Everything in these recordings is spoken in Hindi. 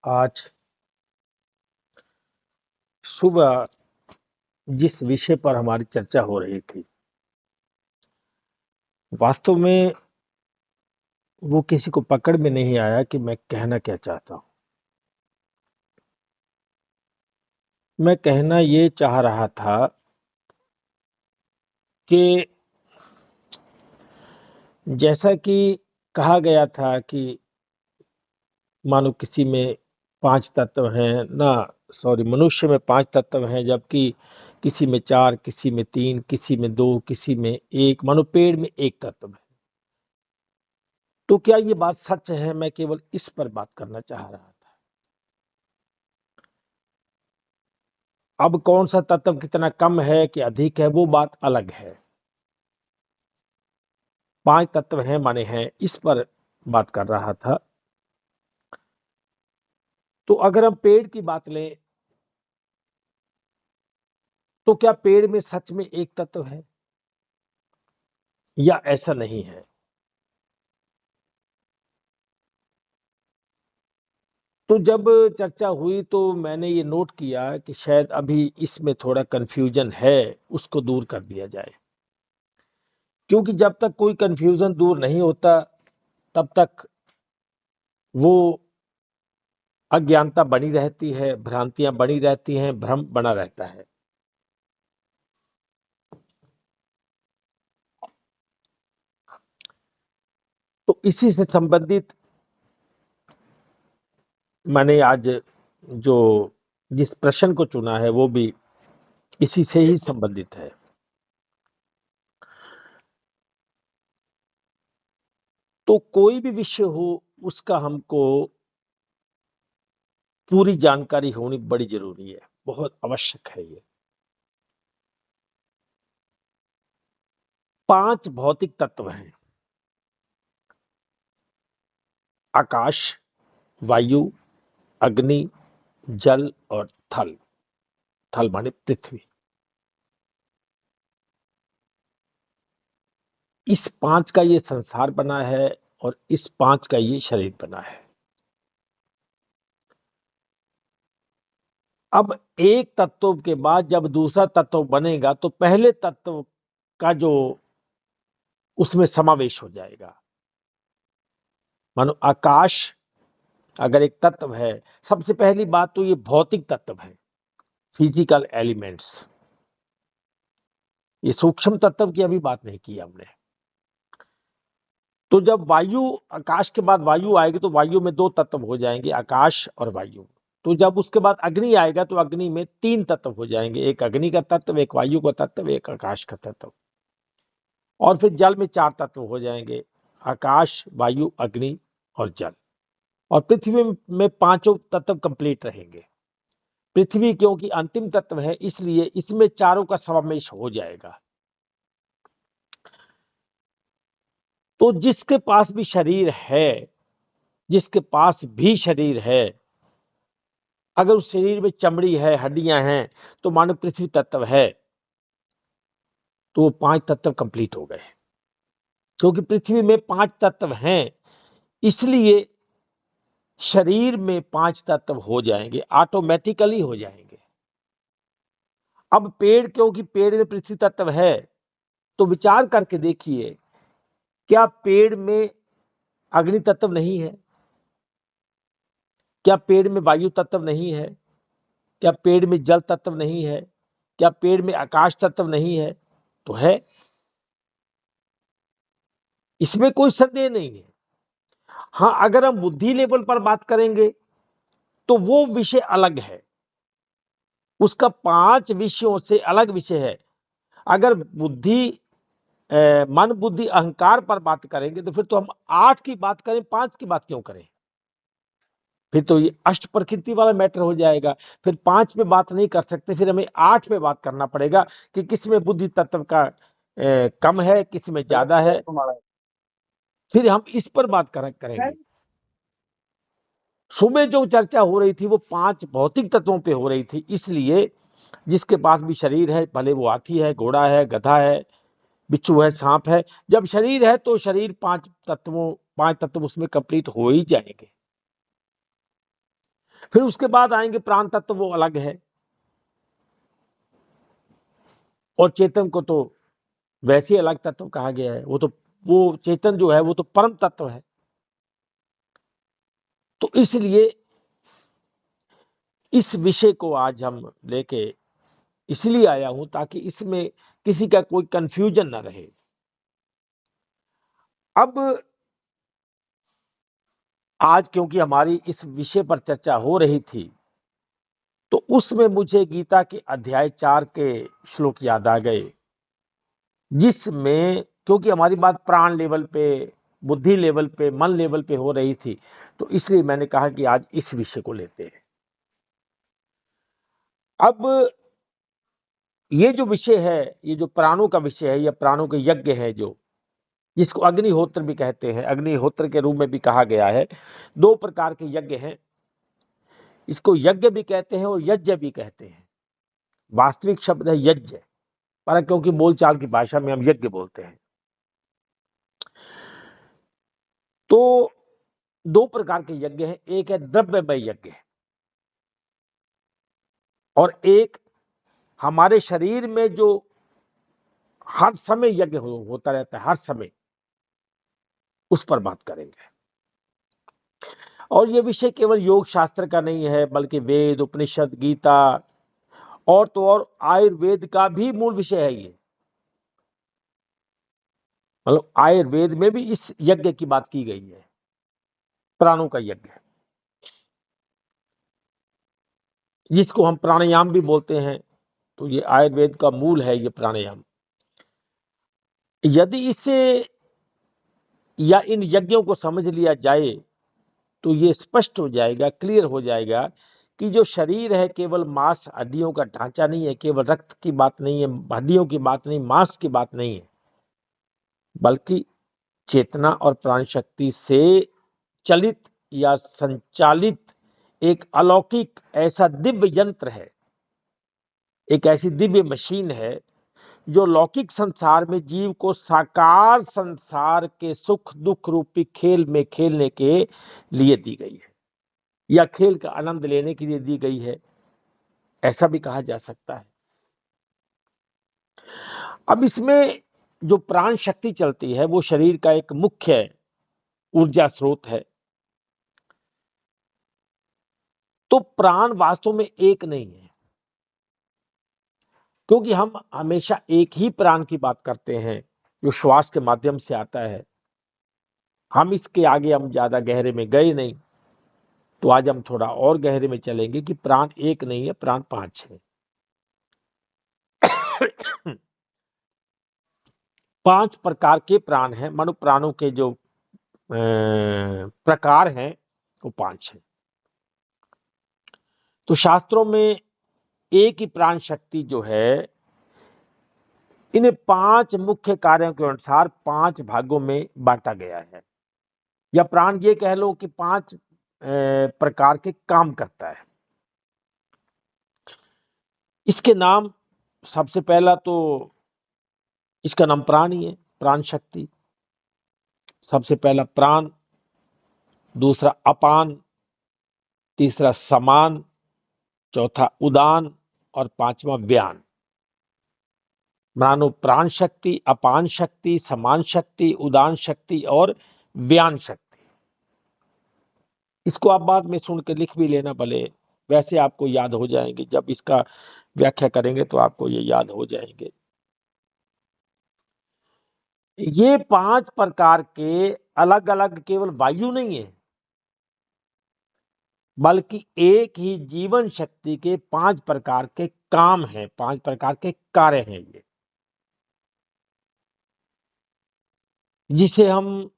आज सुबह जिस विषय पर हमारी चर्चा हो रही थी, वास्तव में वो किसी को पकड़ में नहीं आया कि मैं कहना क्या चाहता हूं। मैं कहना ये चाह रहा था कि जैसा कि कहा गया था कि मानो किसी में 5 तत्व हैं ना, मनुष्य में 5 तत्व हैं, जबकि किसी में 4, किसी में 3, किसी में 2, किसी में 1, मानो पेड़ में 1 तत्व है। तो क्या ये बात सच है? मैं केवल इस पर बात करना चाह रहा था। अब कौन सा तत्व कितना कम है कि अधिक है, वो बात अलग है। 5 तत्व हैं माने हैं, इस पर बात कर रहा था। तो अगर हम पेड़ की बात लें, तो क्या पेड़ में सच में 1 तत्व है या ऐसा नहीं है? तो जब चर्चा हुई तो मैंने ये नोट किया कि शायद अभी इसमें थोड़ा कंफ्यूजन है, उसको दूर कर दिया जाए। क्योंकि जब तक कोई कंफ्यूजन दूर नहीं होता, तब तक वो अज्ञानता बनी रहती है, भ्रांतियां बनी रहती हैं, भ्रम बना रहता है। तो इसी से संबंधित मैंने आज जो जिस प्रश्न को चुना है वो भी इसी से ही संबंधित है। तो कोई भी विषय हो, उसका हमको पूरी जानकारी होनी बड़ी जरूरी है, बहुत आवश्यक है ये। 5 भौतिक तत्व हैं: आकाश, वायु, अग्नि, जल और थल। थल माने पृथ्वी। इस 5 का ये संसार बना है और इस 5 का ये शरीर बना है। अब एक तत्व के बाद जब दूसरा तत्व बनेगा तो पहले तत्व का जो उसमें समावेश हो जाएगा। मानो आकाश अगर एक तत्व है, सबसे पहली बात तो ये भौतिक तत्व है, फिजिकल एलिमेंट्स। ये सूक्ष्म तत्व की अभी बात नहीं की हमने। तो जब वायु, आकाश के बाद वायु आएगी तो वायु में 2 तत्व हो जाएंगे, आकाश और वायु। तो जब उसके बाद अग्नि आएगा तो अग्नि में 3 तत्व हो जाएंगे, एक अग्नि का तत्व, एक वायु का तत्व, एक आकाश का तत्व। और फिर जल में 4 तत्व हो जाएंगे, आकाश, वायु, अग्नि और जल। और पृथ्वी में 5 तत्व कंप्लीट रहेंगे। पृथ्वी क्योंकि अंतिम तत्व है, इसलिए इसमें चारों का समावेश हो जाएगा। तो जिसके पास भी शरीर है, जिसके पास भी शरीर है, अगर उस शरीर में चमड़ी है, हड्डियां हैं, तो मानो पृथ्वी तत्व है, तो 5 तत्व कंप्लीट हो गए। क्योंकि पृथ्वी में 5 तत्व हैं, इसलिए शरीर में 5 तत्व हो जाएंगे, ऑटोमेटिकली हो जाएंगे। अब पेड़, क्योंकि पेड़ में पृथ्वी तत्व है, तो विचार करके देखिए, क्या पेड़ में अग्नि तत्व नहीं है? क्या पेड़ में वायु तत्व नहीं है? क्या पेड़ में जल तत्व नहीं है? क्या पेड़ में आकाश तत्व नहीं है? तो है, इसमें कोई संदेह नहीं है। हाँ, अगर हम बुद्धि लेवल पर बात करेंगे तो वो विषय अलग है, उसका 5 विषयों से अलग विषय है। अगर बुद्धि, मन, बुद्धि, अहंकार पर बात करेंगे तो फिर तो हम 8 की बात करें, 5 की बात क्यों करें? फिर तो ये अष्ट प्रकृति वाला मैटर हो जाएगा। फिर 5 पे बात नहीं कर सकते, फिर हमें 8 पे बात करना पड़ेगा कि किसमें बुद्धि तत्व का कम है, किसमें ज्यादा है। फिर हम इस पर बात करेंगे। सुबह जो चर्चा हो रही थी वो 5 भौतिक तत्वों पे हो रही थी, इसलिए जिसके पास भी शरीर है, भले वो हाथी है, घोड़ा है, गधा है, बिच्छू है, सांप है, जब शरीर है तो शरीर 5 तत्व उसमें कंप्लीट हो ही जाएंगे। फिर उसके बाद आएंगे प्राण तत्व, वो अलग है, और चेतन को तो वैसे अलग तत्व कहा गया है। वो चेतन जो है वो तो परम तत्व है। तो इसलिए इस विषय को आज हम लेके इसलिए आया हूं ताकि इसमें किसी का कोई कंफ्यूजन ना रहे। अब आज क्योंकि हमारी इस विषय पर चर्चा हो रही थी, तो उसमें मुझे गीता के अध्याय 4 के श्लोक याद आ गए, जिसमें क्योंकि हमारी बात प्राण लेवल पे, बुद्धि लेवल पे, मन लेवल पे हो रही थी, तो इसलिए मैंने कहा कि आज इस विषय को लेते हैं। अब ये जो विषय है, ये जो प्राणों का विषय है, या प्राणों के यज्ञ है, जो जिसको अग्निहोत्र भी कहते हैं, अग्निहोत्र के रूप में भी कहा गया है। 2 प्रकार के यज्ञ हैं, इसको यज्ञ भी कहते हैं और यज्ञ भी कहते हैं। वास्तविक शब्द है यज्ञ, पर क्योंकि बोलचाल की भाषा में हम यज्ञ बोलते हैं। तो 2 प्रकार के यज्ञ हैं, एक है द्रव्यमय यज्ञ और एक हमारे शरीर में जो हर समय यज्ञ होता रहता है, हर समय, उस पर बात करेंगे। और ये विषय केवल योग शास्त्र का नहीं है, बल्कि वेद, उपनिषद, गीता और तो और आयुर्वेद का भी मूल विषय है ये। मतलब आयुर्वेद में भी इस यज्ञ की बात की गई है, प्राणों का यज्ञ, जिसको हम प्राणायाम भी बोलते हैं। तो ये आयुर्वेद का मूल है, ये प्राणायाम। यदि इसे या इन यज्ञों को समझ लिया जाए तो ये स्पष्ट हो जाएगा, क्लियर हो जाएगा कि जो शरीर है केवल मांस हड्डियों का ढांचा नहीं है, केवल रक्त की बात नहीं है, हड्डियों की बात नहीं, मांस की बात नहीं है, बल्कि चेतना और प्राण शक्ति से चलित या संचालित एक अलौकिक ऐसा दिव्य यंत्र है, एक ऐसी दिव्य मशीन है जो लौकिक संसार में जीव को साकार संसार के सुख दुख रूपी खेल में खेलने के लिए दी गई है, या खेल का आनंद लेने के लिए दी गई है, ऐसा भी कहा जा सकता है। अब इसमें जो प्राण शक्ति चलती है वो शरीर का एक मुख्य ऊर्जा स्रोत है। तो प्राण वास्तव में एक नहीं है, क्योंकि हम हमेशा एक ही प्राण की बात करते हैं जो श्वास के माध्यम से आता है। हम इसके आगे हम ज्यादा गहरे में गए नहीं, तो आज हम थोड़ा और गहरे में चलेंगे कि प्राण एक नहीं है, प्राण 5 है। 5 प्रकार के प्राण हैं, मानो प्राणों के जो प्रकार हैं वो 5 हैं। तो शास्त्रों में एक ही प्राण शक्ति जो है, इन्हें 5 मुख्य कार्यों के अनुसार 5 भागों में बांटा गया है, या प्राण ये कह लो कि 5 प्रकार के काम करता है। इसके नाम, सबसे पहला तो इसका नाम प्राण ही है, प्राण शक्ति। सबसे पहला प्राण, दूसरा अपान, तीसरा समान, चौथा उदान और 5वां व्यान। मानो प्राण शक्ति, अपान शक्ति, समान शक्ति, उदान शक्ति और व्यान शक्ति। इसको आप बाद में सुन के लिख भी लेना, भले वैसे आपको याद हो जाएंगे, जब इसका व्याख्या करेंगे तो आपको ये याद हो जाएंगे। ये 5 प्रकार के अलग अलग केवल वायु नहीं है, बल्कि एक ही जीवन शक्ति के 5 प्रकार के काम हैं, 5 प्रकार के कार्य हैं ये, जिसे हम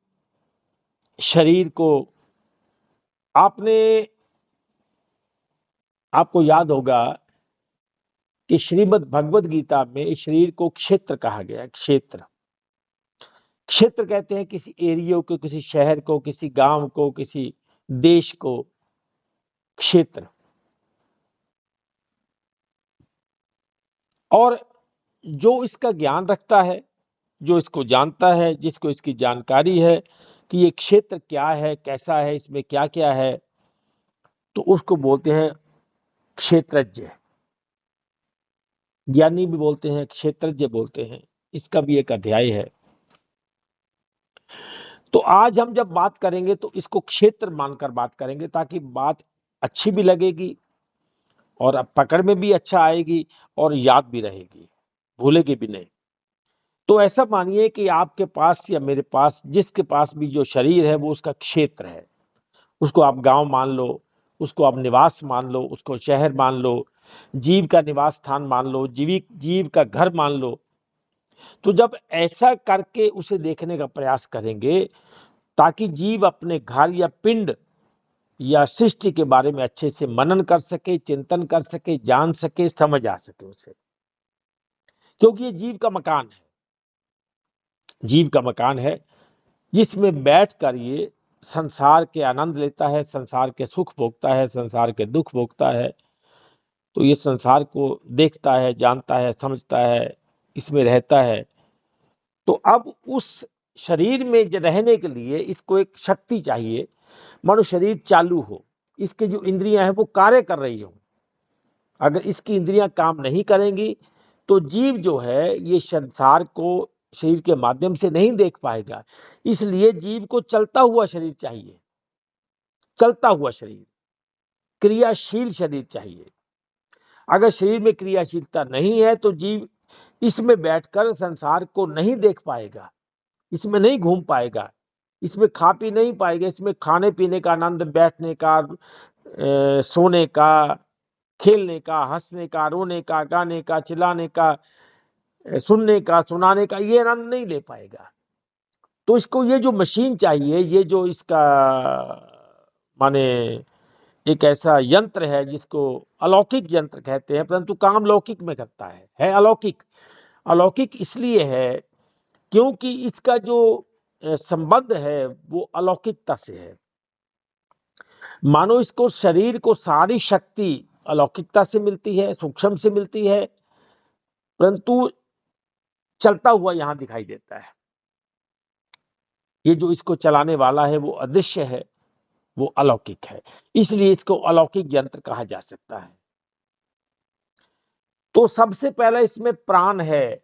शरीर को, आपको याद होगा कि श्रीमद् भगवद गीता में शरीर को क्षेत्र कहा गया। क्षेत्र, क्षेत्र कहते हैं किसी एरिया को, किसी शहर को, किसी गांव को, किसी देश को क्षेत्र। और जो इसका ज्ञान रखता है, जो इसको जानता है, जिसको इसकी जानकारी है कि ये क्षेत्र क्या है, कैसा है, इसमें क्या क्या है, तो उसको बोलते हैं क्षेत्रज्ञ, ज्ञानी भी बोलते हैं, क्षेत्रज्ञ बोलते हैं। इसका भी एक अध्याय है। तो आज हम जब बात करेंगे तो इसको क्षेत्र मानकर बात करेंगे, ताकि बात अच्छी भी लगेगी और अब पकड़ में भी अच्छा आएगी और याद भी रहेगी, भूलेगी भी नहीं। तो ऐसा मानिए कि आपके पास या मेरे पास, जिसके पास भी जो शरीर है वो उसका क्षेत्र है। उसको आप गांव मान लो, उसको आप निवास मान लो, उसको शहर मान लो, जीव का निवास स्थान मान लो, जीव का घर मान लो। तो जब ऐसा करके उसे देखने का प्रयास करेंगे, ताकि जीव अपने घर या पिंड या सृष्टि के बारे में अच्छे से मनन कर सके, चिंतन कर सके, जान सके, समझ आ सके उसे, क्योंकि ये जीव का मकान है। जीव का मकान है जिसमें बैठकर ये संसार के आनंद लेता है, संसार के सुख भोगता है, संसार के दुख भोगता है। तो ये संसार को देखता है, जानता है, समझता है, इसमें रहता है। तो अब उस शरीर में रहने के लिए इसको एक शक्ति चाहिए, मानो शरीर चालू हो, इसके जो इंद्रियां हैं वो कार्य कर रही हो। अगर इसकी इंद्रियां काम नहीं करेंगी तो जीव जो है ये संसार को शरीर के माध्यम से नहीं देख पाएगा। इसलिए जीव को चलता हुआ शरीर चाहिए, चलता हुआ शरीर, क्रियाशील शरीर चाहिए। अगर शरीर में क्रियाशीलता नहीं है तो जीव इसमें बैठकर संसार को नहीं देख पाएगा, इसमें नहीं घूम पाएगा, इसमें खा पी नहीं पाएगा। इसमें खाने पीने का आनंद, बैठने का, सोने का, खेलने का, हंसने का, रोने का, गाने का, चिल्लाने का, सुनने का, सुनाने का, ये आनंद नहीं ले पाएगा। तो इसको ये जो मशीन चाहिए, ये जो इसका माने एक ऐसा यंत्र है जिसको अलौकिक यंत्र कहते हैं, परंतु काम लौकिक में करता है अलौकिक। अलौकिक इसलिए है क्योंकि इसका जो संबंध है वो अलौकिकता से है। मानो इसको, शरीर को सारी शक्ति अलौकिकता से मिलती है, सूक्ष्म से मिलती है, परंतु चलता हुआ यहां दिखाई देता है। ये जो इसको चलाने वाला है वो अदृश्य है, वो अलौकिक है, इसलिए इसको अलौकिक यंत्र कहा जा सकता है। तो सबसे पहले इसमें प्राण है,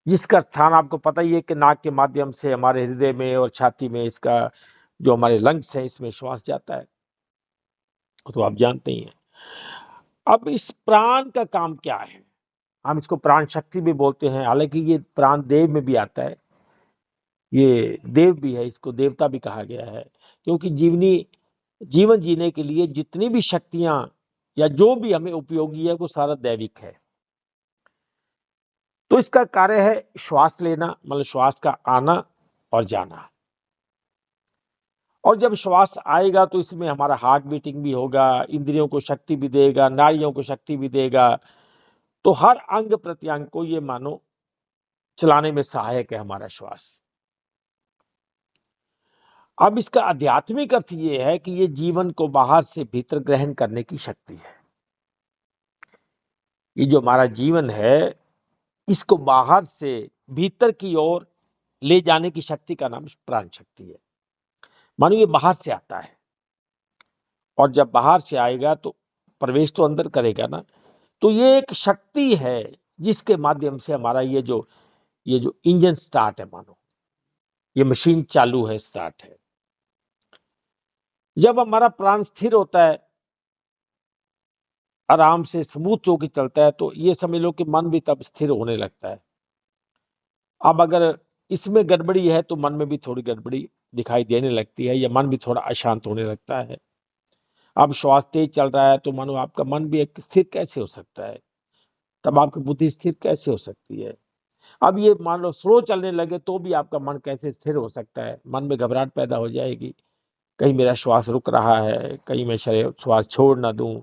जिसका स्थान आपको पता ही है कि नाक के माध्यम से हमारे हृदय में और छाती में इसका जो हमारे लंग्स है इसमें श्वास जाता है, तो आप जानते ही हैं। अब इस प्राण का काम क्या है? हम इसको प्राण शक्ति भी बोलते हैं, हालांकि ये प्राण देव में भी आता है, ये देव भी है, इसको देवता भी कहा गया है, क्योंकि जीवन जीने के लिए जितनी भी शक्तियां या जो भी हमें उपयोगी है वो सारा दैविक है। तो इसका कार्य है श्वास लेना, मतलब श्वास का आना और जाना। और जब श्वास आएगा तो इसमें हमारा हार्ट बीटिंग भी होगा, इंद्रियों को शक्ति भी देगा, नाड़ियों को शक्ति भी देगा। तो हर अंग प्रत्यंग को ये मानो चलाने में सहायक है हमारा श्वास। अब इसका आध्यात्मिक अर्थ ये है कि ये जीवन को बाहर से भीतर ग्रहण करने की शक्ति है। ये जो हमारा जीवन है इसको बाहर से भीतर की ओर ले जाने की शक्ति का नाम प्राण शक्ति है। मानो ये बाहर से आता है, और जब बाहर से आएगा तो प्रवेश तो अंदर करेगा ना। तो ये एक शक्ति है जिसके माध्यम से हमारा ये जो इंजन स्टार्ट है, मानो ये मशीन चालू है, स्टार्ट है। जब हमारा प्राण स्थिर होता है, आराम से स्मूथ होकर चलता है, तो ये समझ लो कि मन भी तब स्थिर होने लगता है। अब अगर इसमें गड़बड़ी है तो मन में भी थोड़ी गड़बड़ी दिखाई देने लगती है, या मन भी थोड़ा अशांत होने लगता है। अब श्वास तेज चल रहा है तो मानो आपका मन भी एक स्थिर कैसे हो सकता है, तब आपकी बुद्धि स्थिर कैसे हो सकती है। अब ये मान लो स्लो चलने लगे तो भी आपका मन कैसे स्थिर हो सकता है। मन में घबराहट पैदा हो जाएगी, कहीं मेरा श्वास रुक रहा है, कहीं मैं श्वास छोड़ ना दूं,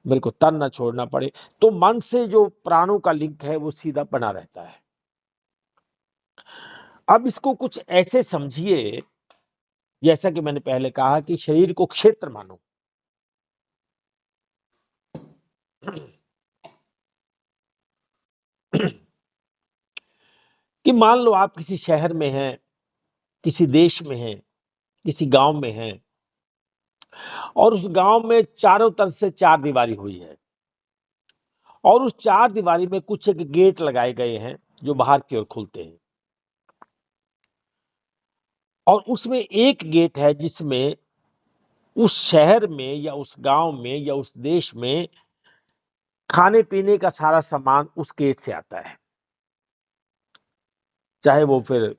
मेरे को तन ना छोड़ना पड़े। तो मन से जो प्राणों का लिंक है वो सीधा बना रहता है। अब इसको कुछ ऐसे समझिए, जैसा कि मैंने पहले कहा कि शरीर को क्षेत्र मानो। कि मान लो आप किसी शहर में हैं, किसी देश में हैं, किसी गांव में हैं, और उस गांव में चारों तरफ से चार दीवारी हुई है और उस चार दीवारी में कुछ एक गेट लगाए गए हैं जो बाहर की ओर खुलते हैं और उसमें एक गेट है जिसमें उस शहर में या उस गांव में या उस देश में खाने पीने का सारा सामान उस गेट से आता है, चाहे वो फिर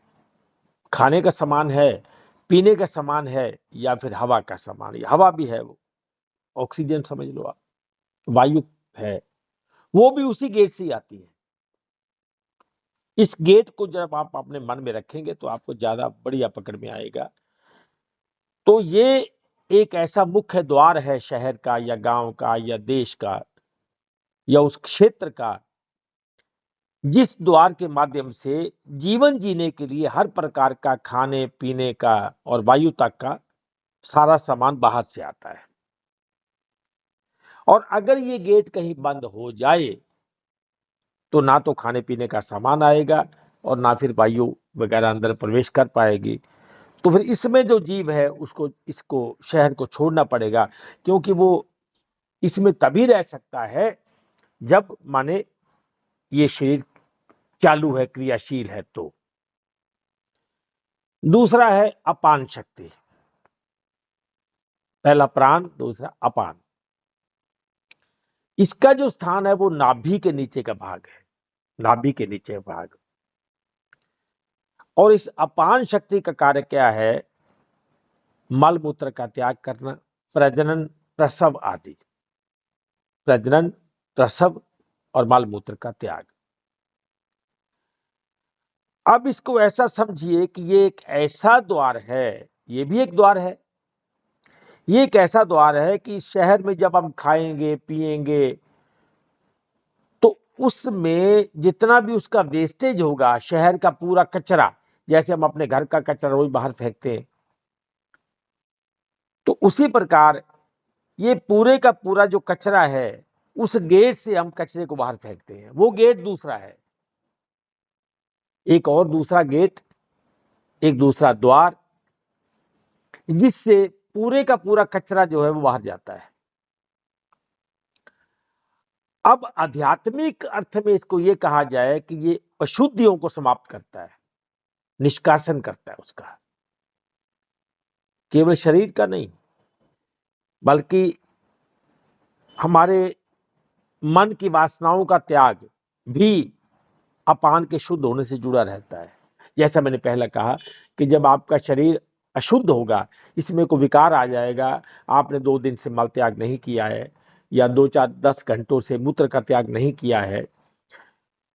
खाने का सामान है, पीने का सामान है या फिर हवा का सामान है। हवा भी है, वो ऑक्सीजन समझ लो आप, वायु है, वो भी उसी गेट से ही आती है। इस गेट को जब आप अपने मन में रखेंगे तो आपको ज्यादा बढ़िया पकड़ में आएगा। तो ये एक ऐसा मुख्य द्वार है शहर का या गांव का या देश का या उस क्षेत्र का, जिस द्वार के माध्यम से जीवन जीने के लिए हर प्रकार का खाने पीने का और वायु तक का सारा सामान बाहर से आता है। और अगर ये गेट कहीं बंद हो जाए तो ना तो खाने पीने का सामान आएगा और ना फिर वायु वगैरह अंदर प्रवेश कर पाएगी। तो फिर इसमें जो जीव है उसको इसको शहर को छोड़ना पड़ेगा, क्योंकि वो इसमें तभी रह सकता है जब माने ये शरीर चालू है, क्रियाशील है। तो दूसरा है अपान शक्ति, पहला प्राण, दूसरा अपान। इसका जो स्थान है वो नाभि के नीचे का भाग है, नाभि के नीचे भाग। और इस अपान शक्ति का कार्य क्या है? मल मूत्र का त्याग करना, प्रजनन, प्रसव आदि, प्रजनन, प्रसव और मल मूत्र का त्याग। अब इसको ऐसा समझिए कि ये एक ऐसा द्वार है, ये भी एक द्वार है, ये एक ऐसा द्वार है कि शहर में जब हम खाएंगे पिएंगे तो उसमें जितना भी उसका वेस्टेज होगा, शहर का पूरा कचरा, जैसे हम अपने घर का कचरा रोज बाहर फेंकते हैं, तो उसी प्रकार ये पूरे का पूरा जो कचरा है उस गेट से हम कचरे को बाहर फेंकते हैं। वो गेट दूसरा है, एक और दूसरा गेट, एक दूसरा द्वार, जिससे पूरे का पूरा कचरा जो है वो बाहर जाता है। अब आध्यात्मिक अर्थ में इसको ये कहा जाए कि ये अशुद्धियों को समाप्त करता है, निष्कासन करता है उसका, केवल शरीर का नहीं बल्कि हमारे मन की वासनाओं का त्याग भी अपान के शुद्ध होने से जुड़ा रहता है। जैसा मैंने पहले कहा कि जब आपका शरीर अशुद्ध होगा, इसमें को विकार आ जाएगा, आपने 2 दिन से मल त्याग नहीं किया है या 2-4-10 घंटों से मूत्र का त्याग नहीं किया है,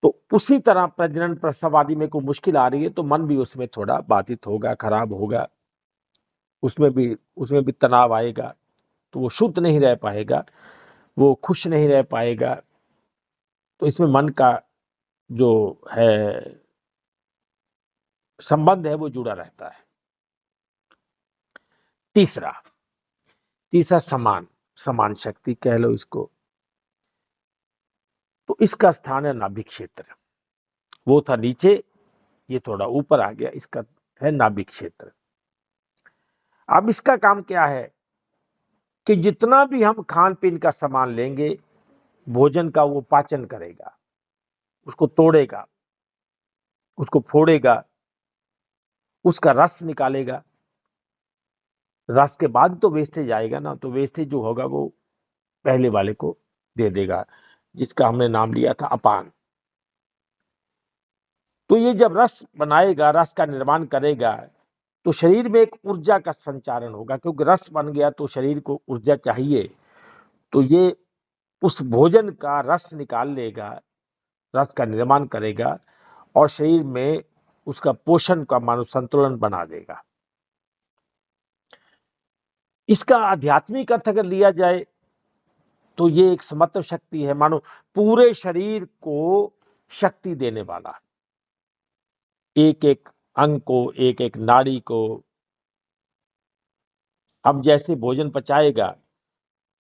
तो उसी तरह प्रजनन प्रसव आदि में कोई मुश्किल आ रही है तो मन भी उसमें थोड़ा बाधित होगा, खराब होगा, उसमें भी तनाव आएगा, तो वो शुद्ध नहीं रह पाएगा, वो खुश नहीं रह पाएगा। तो इसमें मन का जो है संबंध है वो जुड़ा रहता है। तीसरा समान, समान शक्ति कह लो इसको। तो इसका स्थान है नाभि क्षेत्र। वो था नीचे, ये थोड़ा ऊपर आ गया, इसका है नाभि क्षेत्र। अब इसका काम क्या है कि जितना भी हम खान पीन का सामान लेंगे, भोजन का, वो पाचन करेगा, उसको तोड़ेगा, उसको फोड़ेगा, उसका रस निकालेगा। रस के बाद तो वेस्टेज आएगा ना, तो वेस्टेज जो होगा वो पहले वाले को दे देगा, जिसका हमने नाम लिया था अपान। तो ये जब रस बनाएगा, रस का निर्माण करेगा, तो शरीर में एक ऊर्जा का संचारण होगा, क्योंकि रस बन गया तो शरीर को ऊर्जा चाहिए। तो ये उस भोजन का रस निकाल लेगा, रस का निर्माण करेगा और शरीर में उसका पोषण का मानो संतुलन बना देगा। इसका आध्यात्मिक अर्थ अगर लिया जाए तो ये एक समत्व शक्ति है, मानो पूरे शरीर को शक्ति देने वाला, एक एक अंग को, एक एक नाड़ी को। अब जैसे भोजन पचाएगा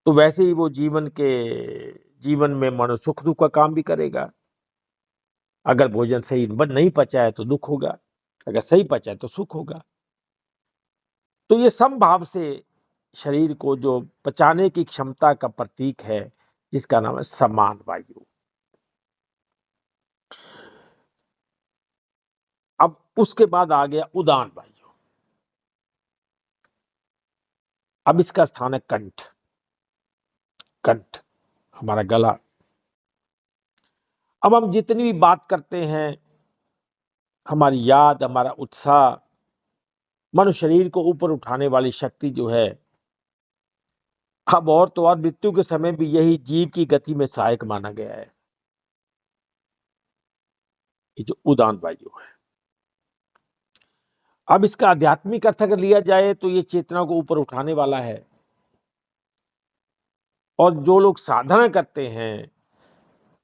तो वैसे ही वो जीवन में मानो सुख दुख का काम भी करेगा। अगर भोजन सही नहीं पचा है तो दुख होगा, अगर सही पचा है तो सुख होगा। तो ये समभाव से शरीर को जो पचाने की क्षमता का प्रतीक है, जिसका नाम है समान वायु। अब उसके बाद आ गया उदान वायु। अब इसका स्थान है कंठ। कंठ हमारा गला। अब हम जितनी भी बात करते हैं, हमारी याद, हमारा उत्साह, मनुष्य शरीर को ऊपर उठाने वाली शक्ति जो है, अब और तो और मृत्यु के समय भी यही जीव की गति में सहायक माना गया है, ये जो उदान वायु है। अब इसका आध्यात्मिक अर्थ अगर लिया जाए तो ये चेतना को ऊपर उठाने वाला है, और जो लोग साधना करते हैं,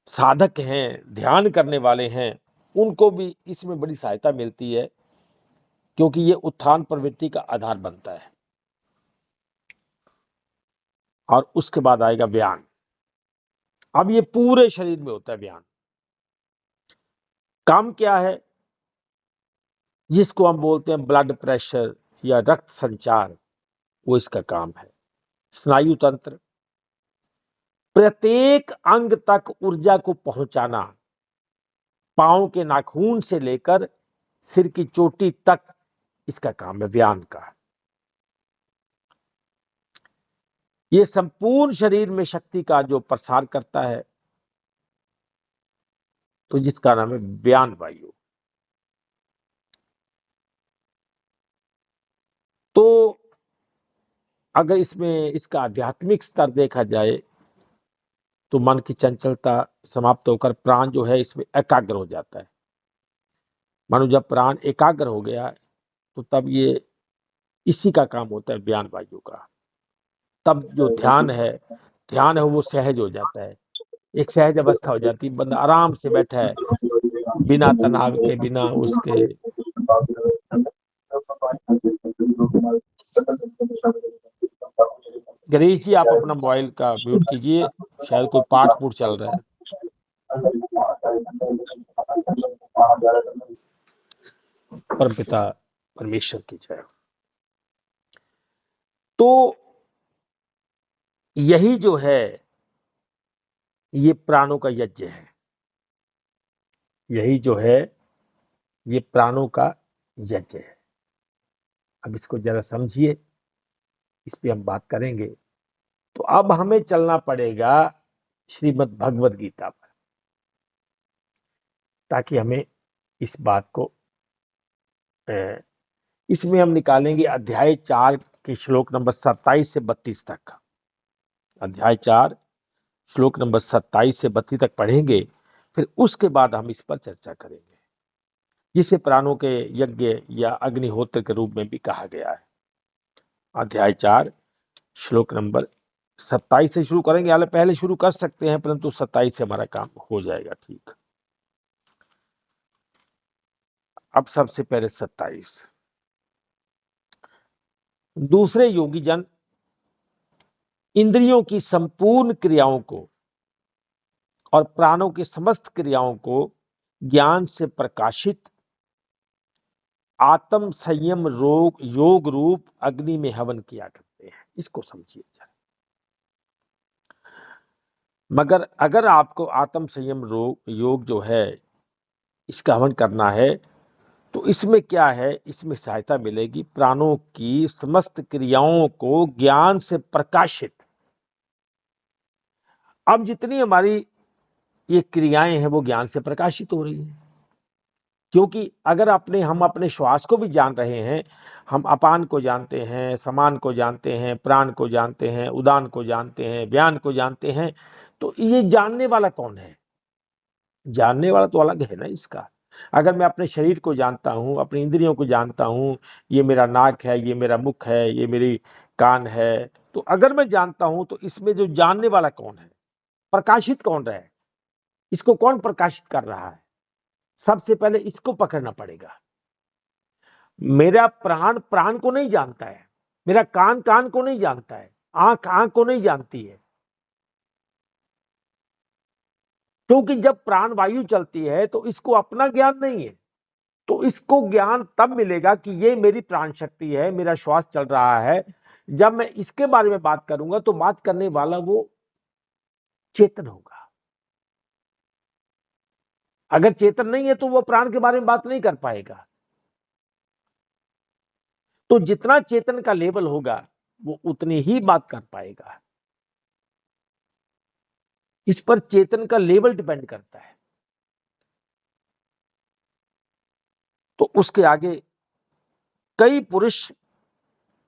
साधक हैं, ध्यान करने वाले हैं, उनको भी इसमें बड़ी सहायता मिलती है, क्योंकि ये उत्थान प्रवृत्ति का आधार बनता है। और उसके बाद आएगा व्यान। अब ये पूरे शरीर में होता है व्यान। काम क्या है? जिसको हम बोलते हैं ब्लड प्रेशर या रक्त संचार, वो इसका काम है। स्नायु तंत्र, प्रत्येक अंग तक ऊर्जा को पहुंचाना, पांव के नाखून से लेकर सिर की चोटी तक इसका काम है व्यान का। ये संपूर्ण शरीर में शक्ति का जो प्रसार करता है, तो जिसका नाम है व्यान वायु। तो अगर इसमें इसका आध्यात्मिक स्तर देखा जाए तो मन की चंचलता समाप्त होकर प्राण जो है इसमें एकाग्र हो जाता है। मानो जब प्राण एकाग्र हो गया तो तब ये इसी का काम होता है, व्यान वायु का। तब जो ध्यान है वो सहज हो जाता है, एक सहज अवस्था हो जाती है, बंदा आराम से बैठा है, बिना तनाव के, बिना उसके। गिरीश जी, आप अपना मोबाइल का म्यूट कीजिए, शायद कोई पाठ पूठ चल रहा है। परमपिता परमेश्वर की जय। तो यही जो है ये प्राणों का यज्ञ है, यही जो है ये प्राणों का यज्ञ है। अब इसको जरा समझिए, इस पे हम बात करेंगे। तो अब हमें चलना पड़ेगा श्रीमद् भगवद गीता पर, ताकि हमें इस बात को इसमें हम निकालेंगे अध्याय 4 के श्लोक नंबर 27 से 32 तक। अध्याय 4 श्लोक नंबर 27 से 32 तक पढ़ेंगे, फिर उसके बाद हम इस पर चर्चा करेंगे, जिसे प्राणों के यज्ञ या अग्निहोत्र के रूप में भी कहा गया है। अध्याय 4 श्लोक नंबर 27 से शुरू करेंगे। हालांकि पहले शुरू कर सकते हैं, परंतु 27 से हमारा काम हो जाएगा। ठीक, अब सबसे पहले 27। दूसरे योगी जन इंद्रियों की संपूर्ण क्रियाओं को और प्राणों की समस्त क्रियाओं को ज्ञान से प्रकाशित आत्म संयम योग रूप अग्नि में हवन किया करते हैं। इसको समझिए जरा। मगर अगर आपको आत्म संयम योग जो है इसका हवन करना है, तो इसमें क्या है, इसमें सहायता मिलेगी प्राणों की समस्त क्रियाओं को ज्ञान से प्रकाशित। अब जितनी हमारी ये क्रियाएं हैं वो ज्ञान से प्रकाशित हो रही हैं, क्योंकि अगर हम अपने श्वास को भी जान रहे हैं, हम अपान को जानते हैं, समान को जानते हैं, प्राण को जानते हैं, उदान को जानते हैं, व्यान को जानते हैं, तो ये जानने वाला कौन है? जानने वाला तो अलग है ना इसका। अगर मैं अपने शरीर को जानता हूं, अपनी इंद्रियों को जानता हूं, ये मेरा नाक है, ये मेरा मुख है, ये मेरी कान है, तो अगर मैं जानता हूं तो इसमें जो जानने वाला कौन है, प्रकाशित कौन रहा है, इसको कौन प्रकाशित कर रहा है? सबसे पहले इसको पकड़ना पड़ेगा। मेरा प्राण प्राण को नहीं जानता है, मेरा कान कान को नहीं जानता है, आंख आंख को नहीं जानती है, क्योंकि जब प्राण वायु चलती है तो इसको अपना ज्ञान नहीं है। तो इसको ज्ञान तब मिलेगा कि ये मेरी प्राण शक्ति है, मेरा श्वास चल रहा है, जब मैं इसके बारे में बात करूंगा तो बात करने वाला वो चेतन होगा। अगर चेतन नहीं है तो वो प्राण के बारे में बात नहीं कर पाएगा। तो जितना चेतन का लेवल होगा वो उतनी ही बात कर पाएगा। इस पर चेतन का लेवल डिपेंड करता है। तो उसके आगे कई पुरुष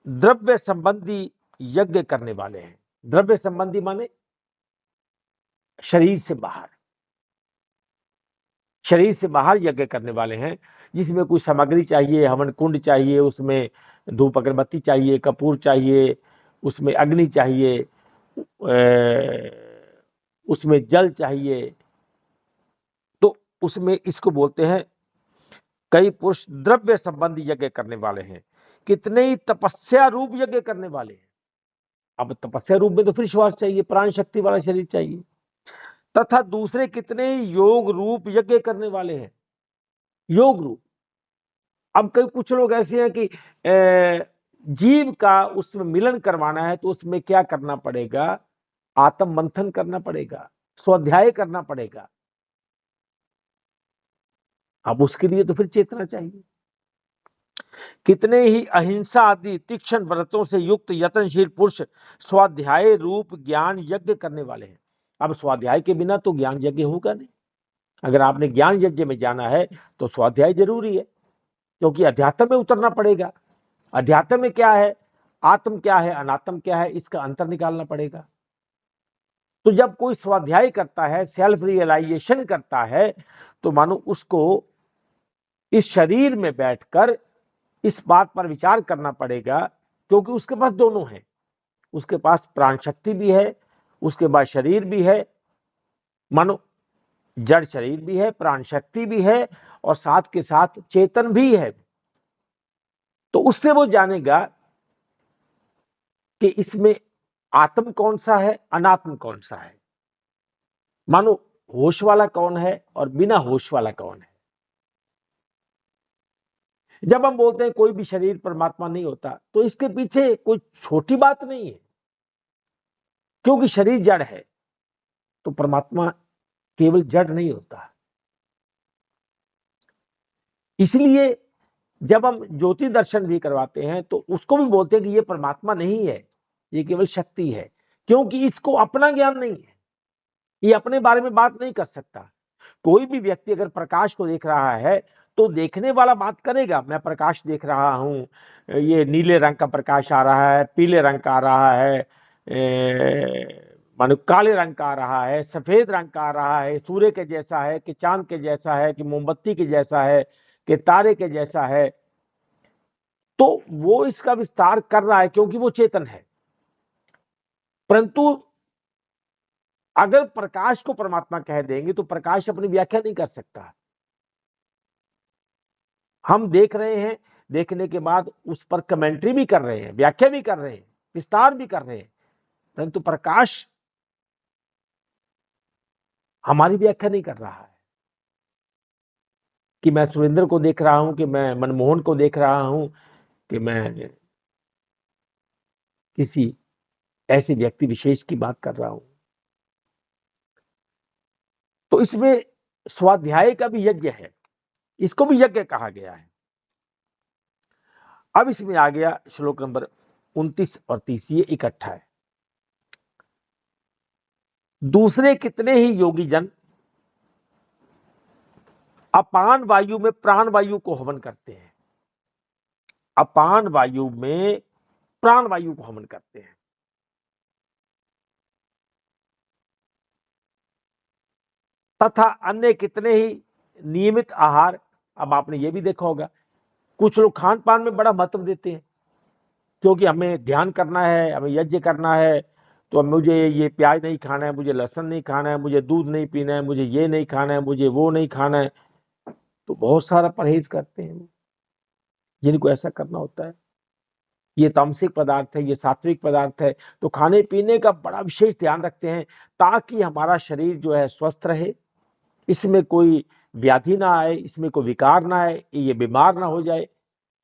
द्रव्य संबंधी यज्ञ करने वाले हैं। द्रव्य संबंधी माने शरीर से बाहर, शरीर से बाहर यज्ञ करने वाले हैं, जिसमें कोई सामग्री चाहिए, हवन कुंड चाहिए, उसमें धूप अगरबत्ती चाहिए, कपूर चाहिए, उसमें अग्नि चाहिए, उसमें जल चाहिए। तो उसमें इसको बोलते हैं कई पुरुष द्रव्य संबंधी यज्ञ करने वाले हैं। कितने ही तपस्या रूप यज्ञ करने वाले हैं। अब तपस्या रूप में तो फिर श्वास चाहिए, प्राण शक्ति वाला शरीर चाहिए। तथा दूसरे कितने ही योग रूप यज्ञ करने वाले हैं। योग रूप, अब कई कुछ लोग ऐसे हैं कि जीव का उसमें मिलन करवाना है तो उसमें क्या करना पड़ेगा, आत्म मंथन करना पड़ेगा, स्वाध्याय करना पड़ेगा। अब उसके लिए तो फिर चेतना चाहिए। कितने ही अहिंसा आदि तीक्ष्ण व्रतों से युक्त यत्नशील पुरुष स्वाध्याय रूप ज्ञान यज्ञ करने वाले हैं। अब स्वाध्याय के बिना तो ज्ञान यज्ञ होगा नहीं। अगर आपने ज्ञान यज्ञ में जाना है तो स्वाध्याय जरूरी है, क्योंकि अध्यात्म में उतरना पड़ेगा। अध्यात्म में क्या है, आत्म क्या है, अनात्म क्या है, इसका अंतर निकालना पड़ेगा। तो जब कोई स्वाध्याय करता है, सेल्फ रियलाइजेशन करता है, तो मानो उसको इस शरीर में बैठकर इस बात पर विचार करना पड़ेगा, क्योंकि उसके पास दोनों हैं। उसके पास प्राण शक्ति भी है, उसके पास शरीर भी है, मानो जड़ शरीर भी है, प्राण शक्ति भी है, और साथ के साथ चेतन भी है। तो उससे वो जानेगा कि इसमें आत्म कौन सा है, अनात्म कौन सा है, मानो होश वाला कौन है और बिना होश वाला कौन है। जब हम बोलते हैं कोई भी शरीर परमात्मा नहीं होता, तो इसके पीछे कोई छोटी बात नहीं है, क्योंकि शरीर जड़ है तो परमात्मा केवल जड़ नहीं होता। इसलिए जब हम ज्योति दर्शन भी करवाते हैं तो उसको भी बोलते हैं कि ये परमात्मा नहीं है, ये केवल शक्ति है, क्योंकि इसको अपना ज्ञान नहीं है, ये अपने बारे में बात नहीं कर सकता। कोई भी व्यक्ति अगर प्रकाश को देख रहा है तो देखने वाला बात करेगा, मैं प्रकाश देख रहा हूं, ये नीले रंग का प्रकाश आ रहा है, पीले रंग का आ रहा है, मानो काले रंग का आ रहा है, सफेद रंग का आ रहा है, सूर्य के जैसा है कि चांद के जैसा है कि मोमबत्ती के जैसा है कि तारे के जैसा है। तो वो इसका विस्तार कर रहा है क्योंकि वो चेतन है। परंतु अगर प्रकाश को परमात्मा कह देंगे तो प्रकाश अपनी व्याख्या नहीं कर सकता। हम देख रहे हैं, देखने के बाद उस पर कमेंट्री भी कर रहे हैं, व्याख्या भी कर रहे हैं, विस्तार भी कर रहे हैं, परंतु प्रकाश हमारी व्याख्या नहीं कर रहा है कि मैं सुरेंद्र को देख रहा हूं, कि मैं मनमोहन को देख रहा हूं, कि मैं किसी ऐसे व्यक्ति विशेष की बात कर रहा हूं। तो इसमें स्वाध्याय का भी यज्ञ है, इसको भी यज्ञ कहा गया है। अब इसमें आ गया श्लोक नंबर 29 और 30, ये इकट्ठा है। दूसरे कितने ही योगी जन अपान वायु में प्राण वायु को हवन करते हैं। अपान वायु में प्राण वायु को हवन करते हैं। तथा अन्य कितने ही नियमित आहार, अब आपने ये भी देखा होगा कुछ लोग खान पान में बड़ा महत्व देते हैं, क्योंकि हमें ध्यान करना है, हमें यज्ञ करना है, तो मुझे ये प्याज नहीं खाना है, मुझे लहसुन नहीं खाना है, मुझे दूध नहीं पीना है, मुझे ये नहीं खाना है, मुझे वो नहीं खाना है। तो बहुत सारा परहेज करते हैं जिनको ऐसा करना होता है। ये तामसिक पदार्थ है, ये सात्विक पदार्थ है, तो खाने पीने का बड़ा विशेष ध्यान रखते हैं ताकि हमारा शरीर जो है स्वस्थ रहे, इसमें कोई व्याधि ना आए, इसमें कोई विकार ना आए, ये बीमार ना हो जाए,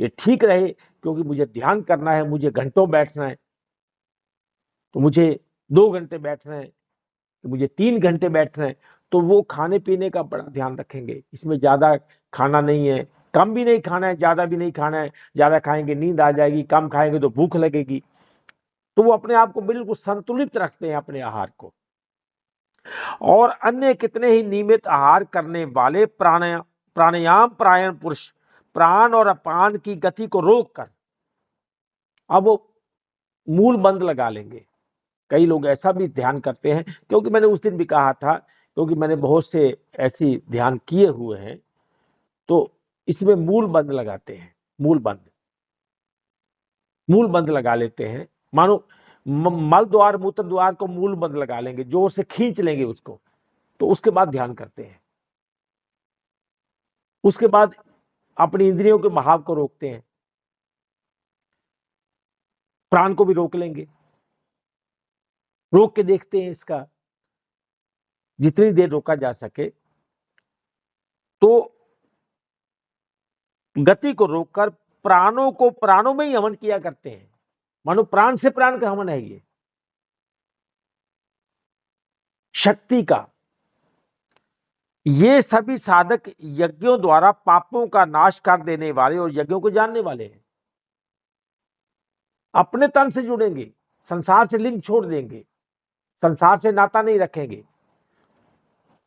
ये ठीक रहे, क्योंकि मुझे ध्यान करना है, मुझे घंटों बैठना है। तो मुझे 2 घंटे बैठना है, तो मुझे 3 घंटे बैठना है, तो वो खाने पीने का बड़ा ध्यान रखेंगे। इसमें ज्यादा खाना नहीं है, कम भी नहीं खाना है, ज्यादा भी नहीं खाना है। ज्यादा खाएंगे नींद आ जाएगी, कम खाएंगे तो भूख लगेगी। तो वो अपने आप को बिल्कुल संतुलित रखते हैं अपने आहार को। और अन्य कितने ही नियमित आहार करने वाले प्राणायाम परायण पुरुष प्राण और अपान की गति को रोककर अब वो मूल बंद लगा लेंगे। कई लोग ऐसा भी ध्यान करते हैं, क्योंकि मैंने उस दिन भी कहा था, क्योंकि मैंने बहुत से ऐसी ध्यान किए हुए हैं, तो इसमें मूल बंद लगाते हैं। मूल बंद लगा लेते हैं। मानो मल द्वार मूत्र द्वार को मूल बंद लगा लेंगे, जोर से खींच लेंगे उसको, तो उसके बाद ध्यान करते हैं। उसके बाद अपनी इंद्रियों के बहाव को रोकते हैं, प्राण को भी रोक लेंगे, रोक के देखते हैं इसका, जितनी देर रोका जा सके। तो गति को रोककर प्राणों को प्राणों में ही हवन किया करते हैं। मानो प्राण से प्राण का हवन है ये, शक्ति का। ये सभी साधक यज्ञों द्वारा पापों का नाश कर देने वाले और यज्ञों को जानने वाले हैं। अपने तन से जुड़ेंगे, संसार से लिंक छोड़ देंगे, संसार से नाता नहीं रखेंगे।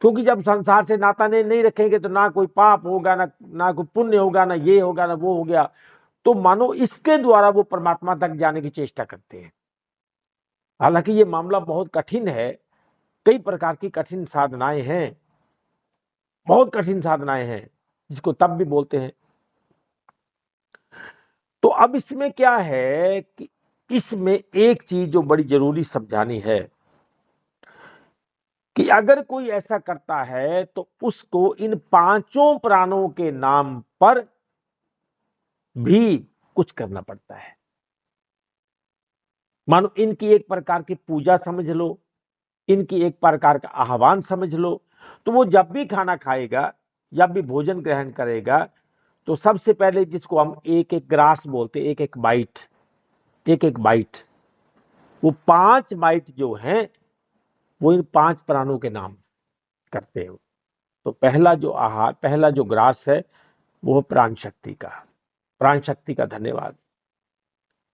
क्योंकि जब संसार से नाता नहीं रखेंगे तो ना कोई पाप होगा, ना कोई पुण्य होगा, ना ये होगा, ना वो हो गया। तो मानो इसके द्वारा वो परमात्मा तक जाने की चेष्टा करते हैं। हालांकि ये मामला बहुत कठिन है, कई प्रकार की कठिन साधनाएं हैं, बहुत कठिन साधनाएं हैं, जिसको तप भी बोलते हैं। तो अब इसमें क्या है कि इसमें एक चीज जो बड़ी जरूरी समझानी है कि अगर कोई ऐसा करता है तो उसको इन पांचों प्राणों के नाम पर भी कुछ करना पड़ता है। मानो इनकी एक प्रकार की पूजा समझ लो, इनकी एक प्रकार का आह्वान समझ लो। तो वो जब भी खाना खाएगा, जब भी भोजन ग्रहण करेगा, तो सबसे पहले जिसको हम एक एक ग्रास बोलते, एक एक बाइट, वो 5 बाइट जो हैं वो इन 5 प्राणों के नाम करते हैं। तो पहला जो आहार, पहला जो ग्रास है वो प्राण शक्ति का, प्राण शक्ति का धन्यवाद,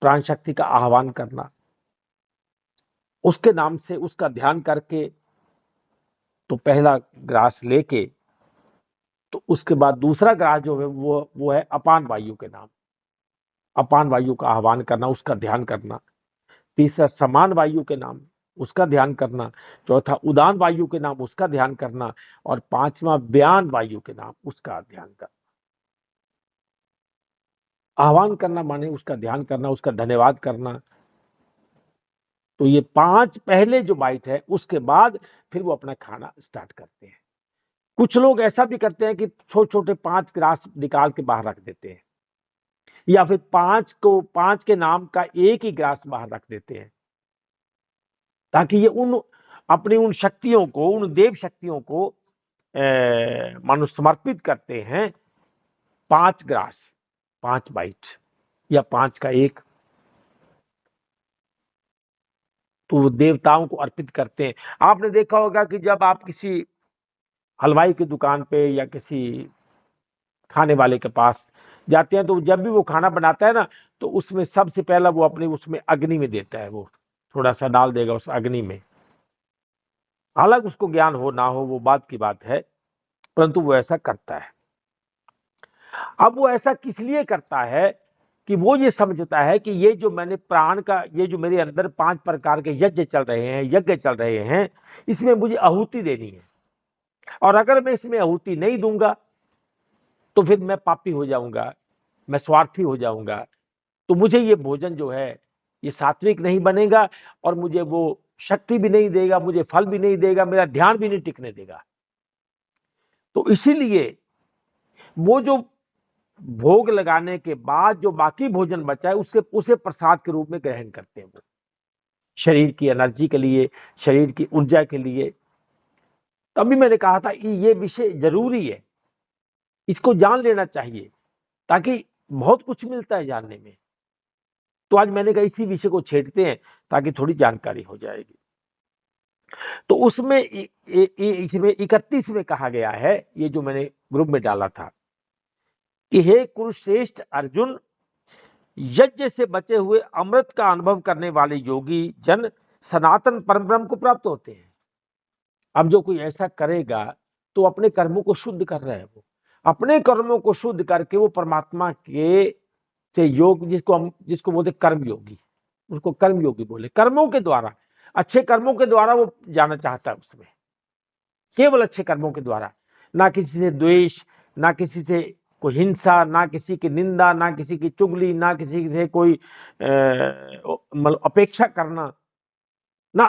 प्राण शक्ति का आह्वान करना, उसके नाम से उसका ध्यान करके। तो पहला ग्रास लेके, तो उसके बाद दूसरा ग्रास जो है वो है अपान वायु के नाम, अपान वायु का आह्वान करना, उसका ध्यान करना। तीसरा समान वायु के नाम, उसका ध्यान करना। चौथा उदान वायु के नाम, उसका ध्यान करना। और पांचवा व्यान वायु के नाम, उसका ध्यान करना। आह्वान करना माने उसका ध्यान करना, उसका धन्यवाद करना। तो ये 5 पहले जो बाइट है, उसके बाद फिर वो अपना खाना स्टार्ट करते हैं। कुछ लोग ऐसा भी करते हैं कि छोटे छोटे 5 ग्रास निकाल के बाहर रख देते हैं, या फिर 5 के नाम का एक ही ग्रास बाहर रख देते हैं, ताकि ये अपनी उन शक्तियों को, उन देव शक्तियों को मानो समर्पित करते हैं। 5 ग्रास, 5 बाइट या 5 का एक, तो वो देवताओं को अर्पित करते हैं। आपने देखा होगा कि जब आप किसी हलवाई की दुकान पे या किसी खाने वाले के पास जाते हैं, तो जब भी वो खाना बनाता है ना, तो उसमें सबसे पहला वो अपने उसमें अग्नि में देता है, वो थोड़ा सा डाल देगा उस अग्नि में। हालांकि उसको ज्ञान हो ना हो वो बात की बात है, परंतु वो ऐसा करता है। अब वो ऐसा किस लिए करता है कि वो ये समझता है कि ये जो मैंने प्राण का, ये जो मेरे अंदर 5 प्रकार के यज्ञ चल रहे हैं, इसमें मुझे आहुति देनी है। और अगर मैं इसमें आहुति नहीं दूंगा तो फिर मैं पापी हो जाऊंगा, मैं स्वार्थी हो जाऊंगा। तो मुझे ये भोजन जो है ये सात्विक नहीं बनेगा, और मुझे वो शक्ति भी नहीं देगा, मुझे फल भी नहीं देगा, मेरा ध्यान भी नहीं टिकने देगा। तो इसीलिए वो जो भोग लगाने के बाद जो बाकी भोजन बचा है, उसे प्रसाद के रूप में ग्रहण करते हैं वो, शरीर की एनर्जी के लिए, शरीर की ऊर्जा के लिए। तभी मैंने कहा था ये विषय जरूरी है, इसको जान लेना चाहिए, ताकि बहुत कुछ मिलता है जानने में। तो आज मैंने कहा इसी विषय को छेड़ते हैं ताकि थोड़ी जानकारी हो जाएगी। तो उसमें इसमें 31 में कहा गया है, ये जो मैंने ग्रुप में डाला था, कि हे कुरुश्रेष्ठ अर्जुन, यज्ञ से बचे हुए अमृत का अनुभव करने वाले योगी जन सनातन परब्रह्म को प्राप्त होते हैं। अब जो कोई ऐसा करेगा तो अपने कर्मों को शुद्ध कर रहा है, वो अपने कर्मों को शुद्ध करके वो परमात्मा के से योग, जिसको बोलते कर्म योगी, उसको कर्म योगी बोले। कर्मों के द्वारा, अच्छे कर्मों के द्वारा वो जाना चाहता है उसमें, केवल अच्छे कर्मों के द्वारा, ना किसी से द्वेष, ना किसी से कोई हिंसा, ना किसी की निंदा, ना किसी की चुगली, ना किसी से कोई मतलब अपेक्षा करना, ना,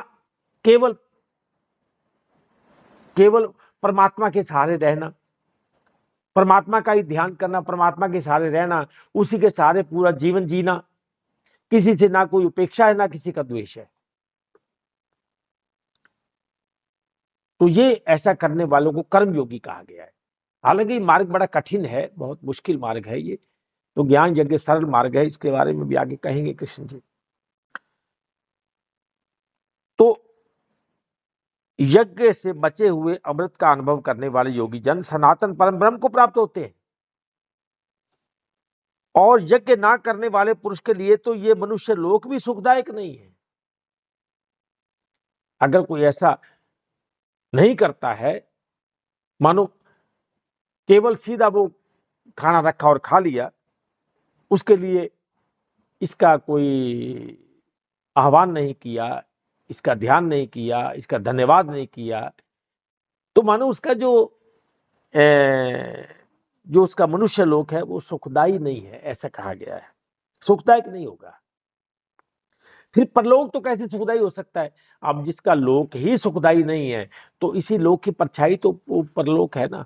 केवल केवल परमात्मा के सहारे रहना, परमात्मा का ही ध्यान करना, परमात्मा के सहारे रहना, उसी के सहारे पूरा जीवन जीना, किसी से ना कोई उपेक्षा है, ना किसी का द्वेष है। तो ये ऐसा करने वालों को कर्मयोगी कहा गया है। हालांकि मार्ग बड़ा कठिन है, बहुत मुश्किल मार्ग है ये, तो ज्ञान यज्ञ सरल मार्ग है, इसके बारे में भी आगे कहेंगे कृष्ण जी। तो यज्ञ से बचे हुए अमृत का अनुभव करने वाले योगी जन सनातन परम ब्रह्म को प्राप्त होते हैं, और यज्ञ ना करने वाले पुरुष के लिए तो ये मनुष्य लोक भी सुखदायक नहीं है। अगर कोई ऐसा नहीं करता है, मानो केवल सीधा वो खाना रखा और खा लिया, उसके लिए इसका कोई आह्वान नहीं किया, इसका ध्यान नहीं किया, इसका धन्यवाद नहीं किया, तो मानो उसका जो उसका मनुष्य लोक है वो सुखदायी नहीं है, ऐसा कहा गया है, सुखदायक नहीं होगा। फिर परलोक तो कैसे सुखदायी हो सकता है? अब जिसका लोक ही सुखदायी नहीं है, तो इसी लोक की परछाई तो परलोक है ना।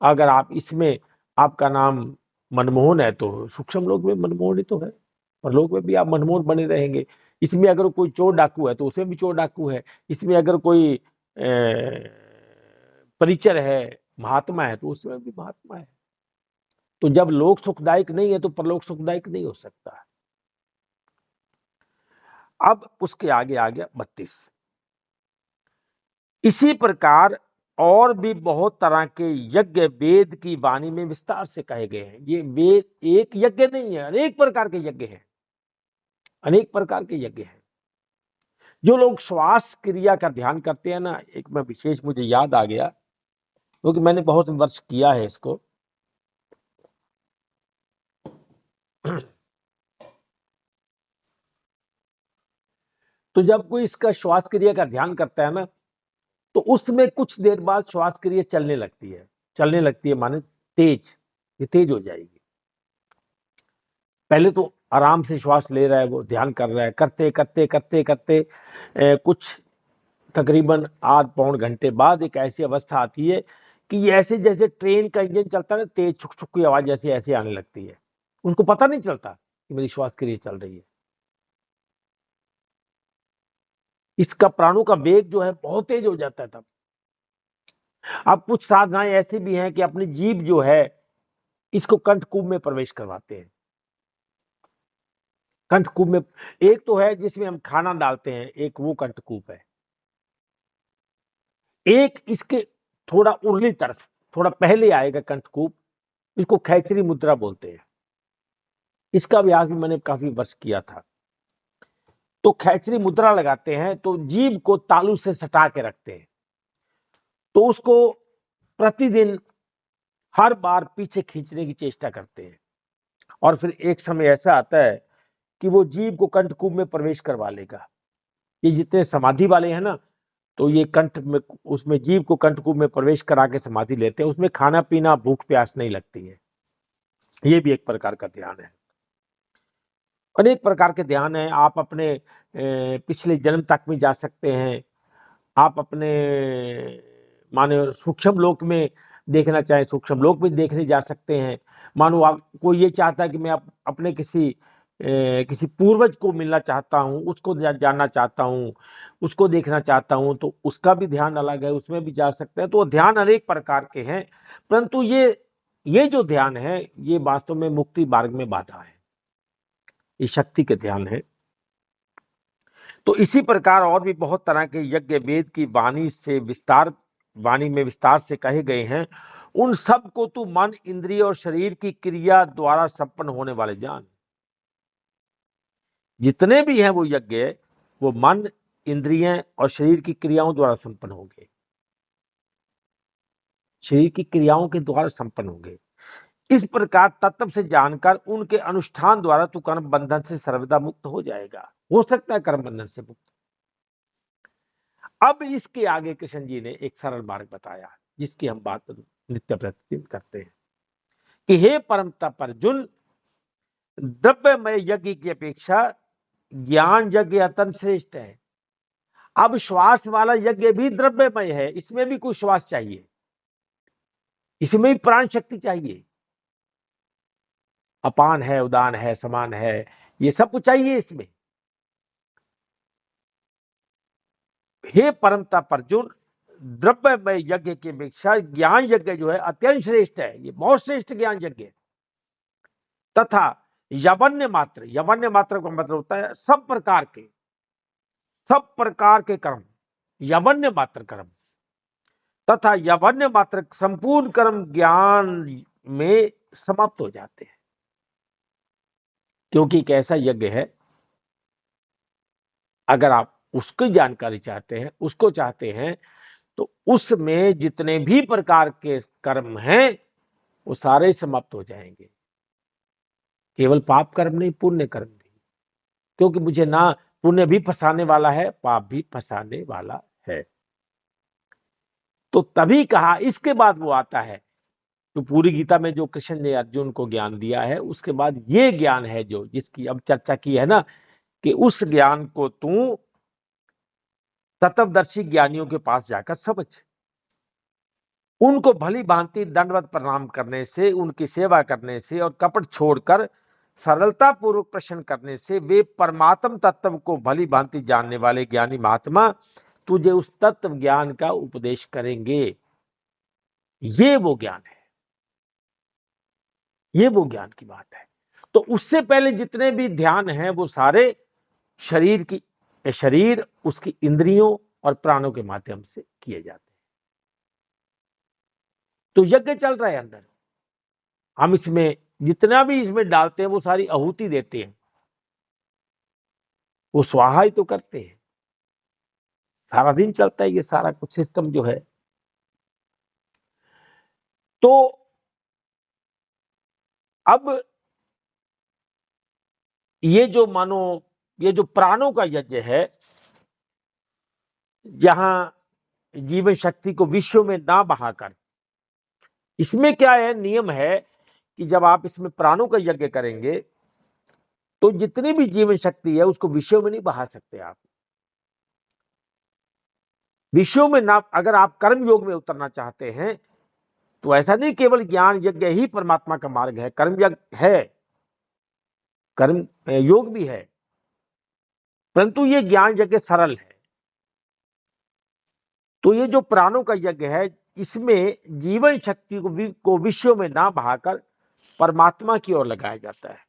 अगर आप इसमें आपका नाम मनमोहन है तो सूक्ष्म लोक में मनमोहन ही तो है, परलोक में भी आप मनमोहन बने रहेंगे। इसमें अगर कोई चोर डाकू है तो उसमें भी चोर डाकू है, इसमें अगर कोई परिचर है, महात्मा है, तो उसमें भी महात्मा है। तो जब लोक सुखदायक नहीं है तो परलोक सुखदायक नहीं हो सकता। अब उसके आगे आ गया 32। इसी प्रकार और भी बहुत तरह के यज्ञ वेद की वाणी में विस्तार से कहे गए हैं। ये वेद एक यज्ञ नहीं है, अनेक प्रकार के यज्ञ हैं, अनेक प्रकार के यज्ञ हैं। जो लोग श्वास क्रिया का ध्यान करते हैं ना, एक मैं विशेष मुझे याद आ गया, क्योंकि मैंने बहुत वर्ष किया है इसको। तो जब कोई इसका श्वास क्रिया का ध्यान करता है ना, तो उसमें कुछ देर बाद श्वास क्रिया चलने लगती है माने तेज, ये तेज हो जाएगी। पहले तो आराम से श्वास ले रहा है, वो ध्यान कर रहा है, करते करते करते करते कुछ तकरीबन आध पौन घंटे बाद एक ऐसी अवस्था आती है कि ये ऐसे जैसे ट्रेन का इंजन चलता है ना, तेज छुक छुक की आवाज जैसे ऐसे आने लगती है, उसको पता नहीं चलता कि मेरी श्वास क्रिया चल रही है। इसका प्राणों का वेग जो है बहुत तेज हो जाता है तब। अब कुछ साधनाएं ऐसी भी हैं कि अपनी जीभ जो है इसको कंठकूप में प्रवेश करवाते हैं। कंठकूप में एक तो है जिसमें हम खाना डालते हैं, एक वो कंठकूप है, एक इसके थोड़ा उर्ली तरफ थोड़ा पहले आएगा कंठकूप, इसको खैचरी मुद्रा बोलते हैं। इसका अभ्यास भी मैंने काफी वर्ष किया था। तो खैचरी मुद्रा लगाते हैं तो जीभ को तालू से सटा के रखते हैं, तो उसको प्रतिदिन हर बार पीछे खींचने की चेष्टा करते हैं, और फिर एक समय ऐसा आता है कि वो जीभ को कंठकूप में प्रवेश करवा लेगा। ये जितने समाधि वाले हैं ना, तो ये कंठ में उसमें जीभ को कंठकूप में प्रवेश करा के समाधि लेते हैं, उसमें खाना पीना भूख प्यास नहीं लगती है। ये भी एक प्रकार का ध्यान है। अनेक प्रकार के ध्यान है। आप अपने पिछले जन्म तक में जा सकते हैं, आप अपने माने सूक्ष्म लोक में देखना चाहे सूक्ष्म लोक में देखने जा सकते हैं। मानो आप कोई ये चाहता है कि मैं अपने किसी पूर्वज को मिलना चाहता हूँ, उसको जानना चाहता हूँ, उसको देखना चाहता हूँ, तो उसका भी ध्यान अलग है, उसमें भी जा सकते हैं। तो ध्यान अनेक प्रकार के हैं, परंतु ये जो ध्यान है ये वास्तव में मुक्ति मार्ग में बाधा है। ये शक्ति के ध्यान है। तो इसी प्रकार और भी बहुत तरह के यज्ञ वेद की वाणी में विस्तार से कहे गए हैं। उन सब को तू मन, इंद्रिय और शरीर की क्रिया द्वारा संपन्न होने वाले जान। जितने भी हैं वो यज्ञ, वो मन, इंद्रिय और शरीर की क्रियाओं द्वारा संपन्न होंगे, शरीर की क्रियाओं के द्वारा संपन्न होंगे। इस प्रकार तत्व से जानकर उनके अनुष्ठान द्वारा तू कर्म बंधन से सर्वदा मुक्त हो जाएगा। हो सकता है कर्म बंधन से मुक्त। अब इसके आगे कृष्ण जी ने एक सरल मार्ग बताया, जिसकी हम बात नित्य प्रतिदिन करते हैं कि हे परम तप अर्जुन, द्रव्यमय यज्ञ की अपेक्षा ज्ञान यज्ञ अत्यंत श्रेष्ठ है। अब श्वास वाला यज्ञ भी द्रव्यमय है, इसमें भी कुछ श्वास चाहिए, इसमें भी प्राण शक्ति चाहिए। अपान है, उदान है, समान है, ये सब कुछ चाहिए इसमें। हे परम तप अर्जुन, द्रव्यमय यज्ञ की अपेक्षा ज्ञान यज्ञ जो है अत्यंत श्रेष्ठ है, ये बहुत श्रेष्ठ ज्ञान यज्ञ है। तथा यवन्य मात्र का मतलब होता है सब प्रकार के कर्म, यवन्य मात्र कर्म तथा यवन्य मात्र संपूर्ण कर्म ज्ञान में समाप्त हो जाते हैं। क्योंकि एक ऐसा यज्ञ है, अगर आप उसकी जानकारी चाहते हैं, उसको चाहते हैं, तो उसमें जितने भी प्रकार के कर्म हैं वो सारे समाप्त हो जाएंगे। केवल पाप कर्म नहीं, पुण्य कर्म भी, क्योंकि मुझे ना पुण्य भी फंसाने वाला है, पाप भी फंसाने वाला है। तो तभी कहा, इसके बाद वो आता है, तो पूरी गीता में जो कृष्ण ने अर्जुन को ज्ञान दिया है, उसके बाद ये ज्ञान है जो जिसकी अब चर्चा की है ना, कि उस ज्ञान को तू तत्वदर्शी ज्ञानियों के पास जाकर समझ, उनको भली भांति दंडवत प्रणाम करने से, उनकी सेवा करने से और कपट छोड़कर सरलता पूर्वक प्रश्न करने से वे परमात्म तत्व को भली भांति जानने वाले ज्ञानी महात्मा तुझे उस तत्व ज्ञान का उपदेश करेंगे। ये वो ज्ञान है, ये वो ज्ञान की बात है। तो उससे पहले जितने भी ध्यान हैं वो सारे शरीर, उसकी इंद्रियों और प्राणों के माध्यम से किए जाते हैं। तो यज्ञ चल रहा है अंदर, हम इसमें जितना भी इसमें डालते हैं वो सारी आहुति देते हैं, वो स्वाहा ही तो करते हैं। सारा दिन चलता है ये सारा कुछ सिस्टम जो है। तो अब ये जो मानो ये जो प्राणों का यज्ञ है, जहां जीवन शक्ति को विश्व में ना बहाकर, इसमें क्या है, नियम है कि जब आप इसमें प्राणों का यज्ञ करेंगे तो जितनी भी जीवन शक्ति है उसको विश्व में नहीं बहा सकते आप। विश्व में ना, अगर आप कर्म योग में उतरना चाहते हैं तो ऐसा नहीं केवल ज्ञान यज्ञ ही परमात्मा का मार्ग है, कर्म यज्ञ है, कर्म योग भी है, परंतु ये ज्ञान यज्ञ सरल है। तो ये जो प्राणों का यज्ञ है, इसमें जीवन शक्ति को विश्व में ना बहाकर परमात्मा की ओर लगाया जाता है।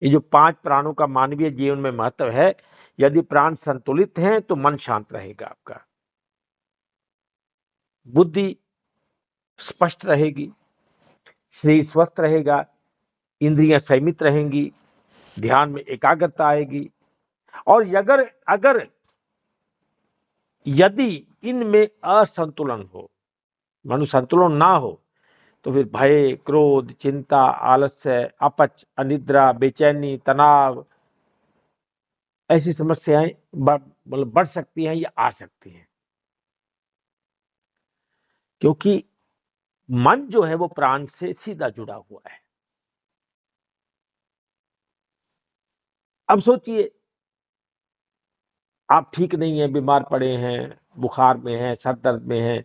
ये जो 5 प्राणों का मानवीय जीवन में महत्व है, यदि प्राण संतुलित हैं तो मन शांत रहेगा, आपका बुद्धि स्पष्ट रहेगी, शरीर स्वस्थ रहेगा, इंद्रियां संयमित रहेंगी, ध्यान में एकाग्रता आएगी। और अगर यदि इनमें असंतुलन हो, मानो संतुलन ना हो, तो फिर भय, क्रोध, चिंता, आलस्य, अपच, अनिद्रा, बेचैनी, तनाव, ऐसी समस्याएं मतलब बढ़ सकती हैं या आ सकती हैं। क्योंकि मन जो है वो प्राण से सीधा जुड़ा हुआ है। अब सोचिए, आप ठीक नहीं है, बीमार पड़े हैं, बुखार में हैं, सर दर्द में हैं,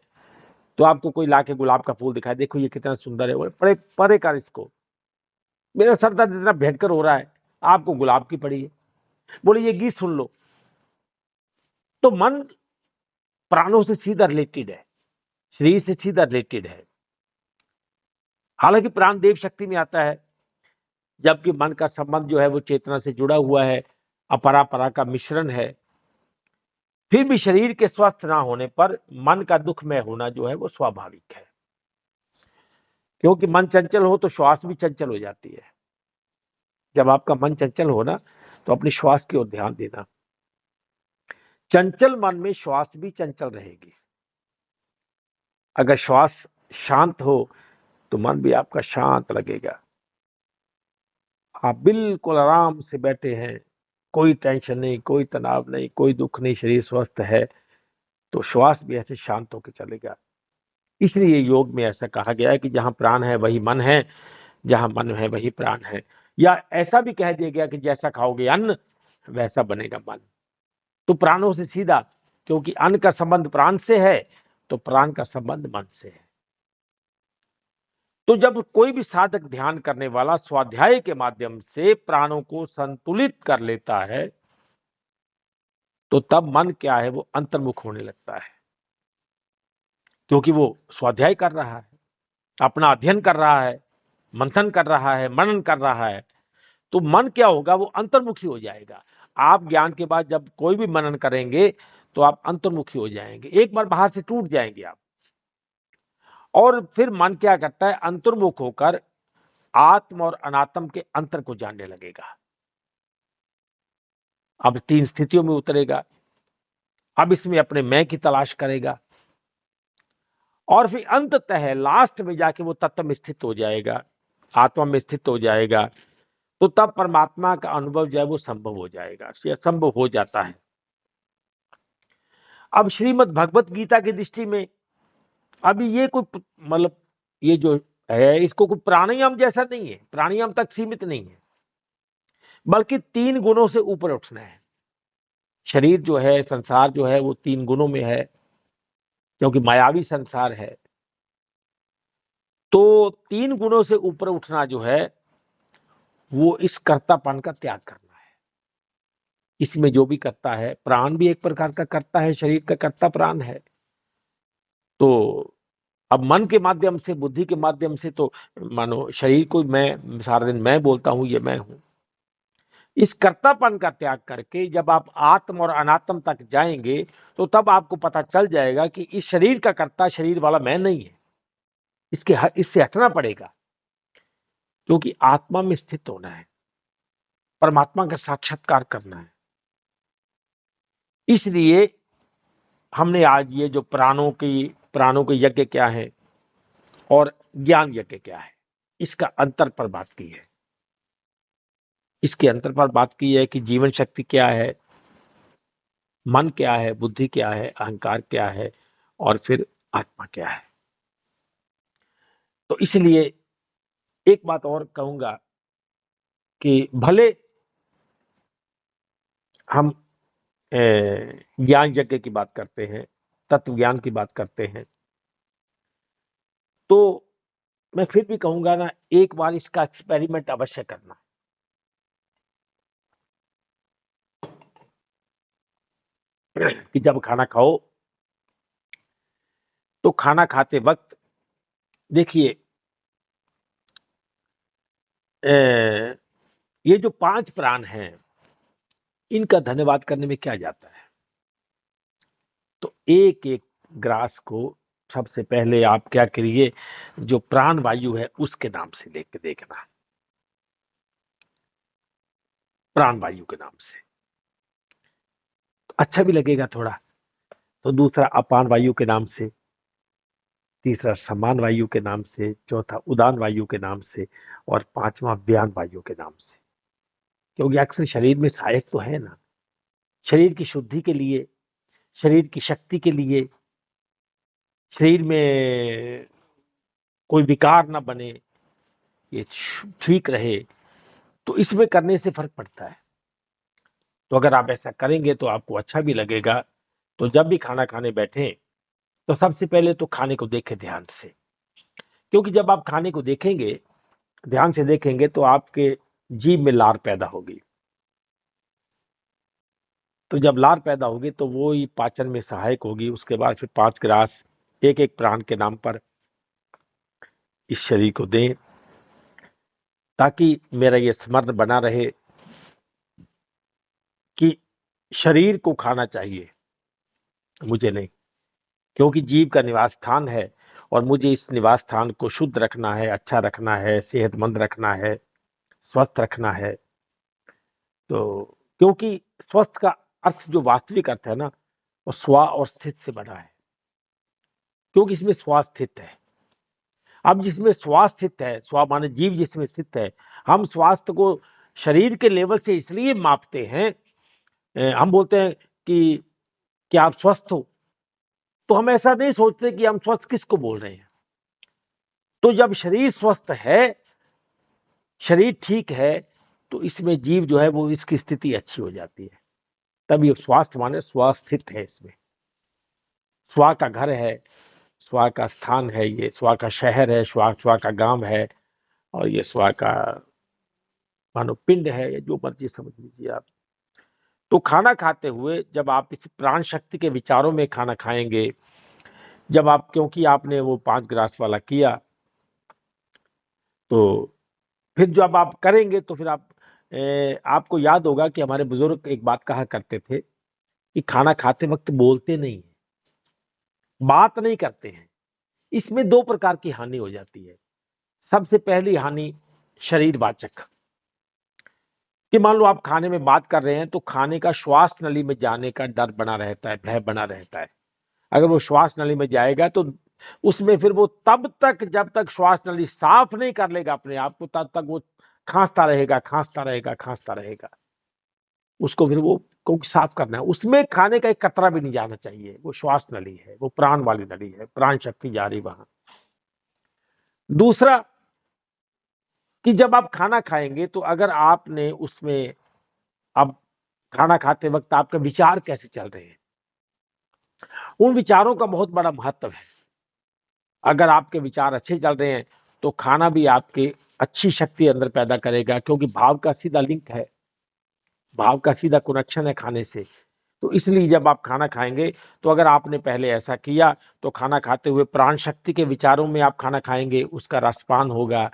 तो आपको कोई लाके गुलाब का फूल दिखाए, देखो ये कितना सुंदर है, वो परे परे कर इसको, मेरा सर दर्द इतना भयंकर हो रहा है, आपको गुलाब की पड़ी है, बोले ये गीत सुन लो। तो मन प्राणों से सीधा रिलेटेड है, शरीर से सीधा रिलेटेड है। हालांकि प्राण देव शक्ति में आता है, जबकि मन का संबंध जो है वो चेतना से जुड़ा हुआ है, अपरा परा का मिश्रण है। फिर भी शरीर के स्वस्थ ना होने पर मन का दुखमय होना जो है वो स्वाभाविक है, क्योंकि मन चंचल हो तो श्वास भी चंचल हो जाती है। जब आपका मन चंचल हो ना, तो अपनी श्वास की ओर ध्यान देना। चंचल मन में श्वास भी चंचल रहेगी। अगर श्वास शांत हो तो मन भी आपका शांत लगेगा। आप बिल्कुल आराम से बैठे हैं, कोई टेंशन नहीं, कोई तनाव नहीं, कोई दुख नहीं, शरीर स्वस्थ है, तो श्वास भी ऐसे शांत होकर चलेगा। इसलिए योग में ऐसा कहा गया है कि जहां प्राण है वही मन है, जहां मन है वही प्राण है। या ऐसा भी कह दिया गया कि जैसा खाओगे अन्न वैसा बनेगा मन। तो प्राणों से सीधा, क्योंकि अन्न का संबंध प्राण से है, तो प्राण का संबंध मन से है। तो जब कोई भी साधक ध्यान करने वाला स्वाध्याय के माध्यम से प्राणों को संतुलित कर लेता है, तो तब मन क्या है, वो अंतर्मुख होने लगता है, क्योंकि वो स्वाध्याय कर रहा है, अपना अध्ययन कर रहा है, मंथन कर रहा है, मनन कर रहा है। तो मन क्या होगा, वो अंतर्मुखी हो जाएगा। आप ज्ञान के बाद जब कोई भी मनन करेंगे तो आप अंतर्मुखी हो जाएंगे, एक बार बाहर से टूट जाएंगे आप। और फिर मन क्या करता है, अंतर्मुख होकर आत्म और अनात्म के अंतर को जानने लगेगा। अब 3 स्थितियों में उतरेगा। अब इसमें अपने मैं की तलाश करेगा, और फिर अंततः लास्ट में जाके वो तत्व में स्थित हो जाएगा, आत्मा में स्थित हो जाएगा। तो तब परमात्मा का अनुभव जो है वो संभव हो जाएगा, संभव हो जाता है। अब श्रीमद् भगवत गीता की दृष्टि में अभी ये कोई मतलब ये जो है, इसको कोई प्राणायाम जैसा नहीं है, प्राणायाम तक सीमित नहीं है, बल्कि 3 गुणों से ऊपर उठना है। शरीर जो है, संसार जो है, वो 3 गुणों में है, क्योंकि मायावी संसार है। तो 3 गुणों से ऊपर उठना जो है, वो इस कर्तापन का त्याग करना है। इसमें जो भी करता है, प्राण भी एक प्रकार का कर्ता है, शरीर का कर्ता प्राण है। तो अब मन के माध्यम से, बुद्धि के माध्यम से तो मानो शरीर को मैं सारा दिन मैं बोलता हूं, ये मैं हूं। इस कर्तापन का त्याग करके जब आप आत्म और अनात्म तक जाएंगे, तो तब आपको पता चल जाएगा कि इस शरीर का कर्ता शरीर वाला मैं नहीं है, इससे हटना पड़ेगा, क्योंकि आत्मा में स्थित होना है, परमात्मा का साक्षात्कार करना है। इसलिए हमने आज ये जो प्राणों के यज्ञ क्या है और ज्ञान यज्ञ क्या है, इसका अंतर पर बात की है। इसके अंतर पर बात की है कि जीवन शक्ति क्या है, मन क्या है, बुद्धि क्या है, अहंकार क्या है, और फिर आत्मा क्या है। तो इसलिए एक बात और कहूंगा कि भले हम ज्ञान यज्ञ की बात करते हैं, तत्व ज्ञान की बात करते हैं, तो मैं फिर भी कहूंगा ना, एक बार इसका एक्सपेरिमेंट अवश्य करना। कि जब खाना खाओ, तो खाना खाते वक्त देखिए, ये जो 5 प्राण हैं, इनका धन्यवाद करने में क्या जाता है। तो एक एक ग्रास को सबसे पहले आप क्या करिए, जो प्राण वायु है उसके नाम से लेके देखना, प्राण वायु के नाम से, तो अच्छा भी लगेगा थोड़ा। तो दूसरा अपान वायु के नाम से, तीसरा समान वायु के नाम से, चौथा उदान वायु के नाम से, और 5वां व्यान वायु के नाम से। क्योंकि अक्सर शरीर में सहायक तो है ना, शरीर की शुद्धि के लिए, शरीर की शक्ति के लिए, शरीर में कोई विकार ना बने, ये ठीक रहे, तो इसमें करने से फर्क पड़ता है। तो अगर आप ऐसा करेंगे तो आपको अच्छा भी लगेगा। तो जब भी खाना खाने बैठे, तो सबसे पहले तो खाने को देखें ध्यान से, क्योंकि जब आप खाने को देखेंगे, ध्यान से देखेंगे, तो आपके जीभ में लार पैदा होगी। तो जब लार पैदा होगी तो वो ही पाचन में सहायक होगी। उसके बाद फिर 5 ग्रास एक एक प्राण के नाम पर इस शरीर को दें। ताकि मेरा ये स्मरण बना रहे कि शरीर को खाना चाहिए, मुझे नहीं, क्योंकि जीव का निवास स्थान है और मुझे इस निवास स्थान को शुद्ध रखना है, अच्छा रखना है, सेहतमंद रखना है, स्वस्थ रखना है। तो क्योंकि स्वस्थ का अर्थ जो वास्तविक अर्थ है ना, वो स्व और स्थित से बना है, क्योंकि इसमें स्व स्थित है। अब जिसमें स्व स्थित है, स्व माने जीव जिसमें स्थित है, हम स्वास्थ्य को शरीर के लेवल से इसलिए मापते हैं। हम बोलते हैं कि क्या आप स्वस्थ हो, तो हम ऐसा नहीं सोचते कि हम स्वस्थ किसको बोल रहे हैं। तो जब शरीर स्वस्थ है, शरीर ठीक है, तो इसमें जीव जो है वो इसकी स्थिति अच्छी हो जाती है। तब ये स्वास्थ्य माने स्वस्थित है, इसमें स्व का घर है, स्व का स्थान है, ये स्व का शहर है, स्व का गांव है, और ये स्व का मानो पिंड है, या जो मर्जी समझ लीजिए आप। तो खाना खाते हुए जब आप इस प्राण शक्ति के विचारों में खाना खाएंगे, जब आप, क्योंकि आपने वो 5 ग्रास वाला किया, तो फिर जब आप करेंगे तो फिर आपको याद होगा कि हमारे बुजुर्ग एक बात कहा करते थे कि खाना खाते वक्त बोलते नहीं, बात नहीं करते हैं। इसमें 2 प्रकार की हानि हो जाती है। सबसे पहली हानि शरीर वाचक, कि मान लो आप खाने में बात कर रहे हैं तो खाने का श्वास नली में जाने का डर बना रहता है, भय बना रहता है। अगर वो श्वास नली में जाएगा तो उसमें फिर वो तब तक, जब तक श्वास नली साफ नहीं कर लेगा अपने आप को, तब तक वो खांसता रहेगा, खांसता रहेगा, खांसता रहेगा। उसको फिर वो, क्योंकि साफ करना है, उसमें खाने का एक कतरा भी नहीं जाना चाहिए। वो श्वास नली है, वो प्राण वाली नली है, प्राण शक्ति जा रही वहां। दूसरा कि जब आप खाना खाएंगे तो अगर आपने उसमें, अब खाना खाते वक्त आपके विचार कैसे चल रहे हैं, उन विचारों का बहुत बड़ा महत्व है। अगर आपके विचार अच्छे चल रहे हैं तो खाना भी आपके अच्छी शक्ति अंदर पैदा करेगा, क्योंकि भाव का सीधा लिंक है, भाव का सीधा कनेक्शन है खाने से। तो इसलिए जब आप खाना खाएंगे, तो अगर आपने पहले ऐसा किया तो खाना खाते हुए प्राण शक्ति के विचारों में आप खाना खाएंगे, उसका रसपान होगा,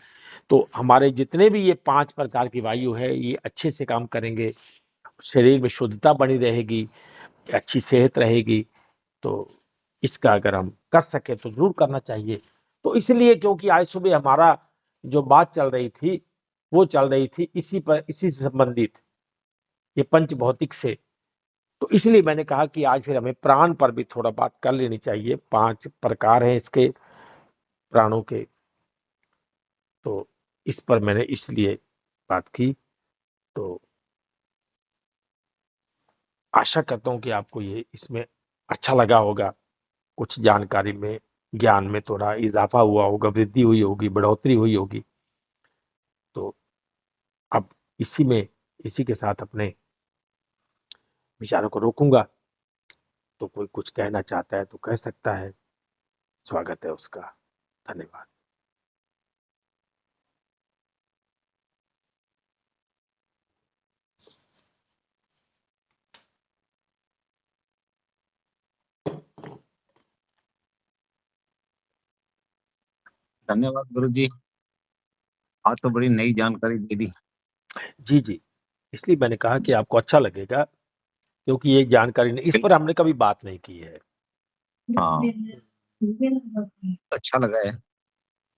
तो हमारे जितने भी ये 5 प्रकार की वायु है, ये अच्छे से काम करेंगे, शरीर में शुद्धता बनी रहेगी, अच्छी सेहत रहेगी। तो इसका अगर हम कर सके तो जरूर करना चाहिए। तो इसलिए, क्योंकि आज सुबह हमारा जो बात चल रही थी, वो चल रही थी इसी पर, इसी से संबंधित, ये पंच भौतिक से। तो इसलिए मैंने कहा कि आज फिर हमें प्राण पर भी थोड़ा बात कर लेनी चाहिए। 5 प्रकार हैं इसके, प्राणों के। तो इस पर मैंने इसलिए बात की। तो आशा करता हूं कि आपको ये इसमें अच्छा लगा होगा, कुछ जानकारी में, ज्ञान में थोड़ा इजाफा हुआ होगा, वृद्धि हुई होगी, बढ़ोतरी हुई होगी। तो अब इसी में, इसी के साथ अपने विचारों को रोकूंगा। तो कोई कुछ कहना चाहता है तो कह सकता है, स्वागत है उसका। धन्यवाद। धन्यवाद गुरु जी, आज तो बड़ी नई जानकारी दे दी। जी जी, इसलिए मैंने कहा कि आपको अच्छा लगेगा, क्योंकि ये जानकारी नहीं, इस पर हमने कभी बात नहीं की है। हाँ, अच्छा लगा है।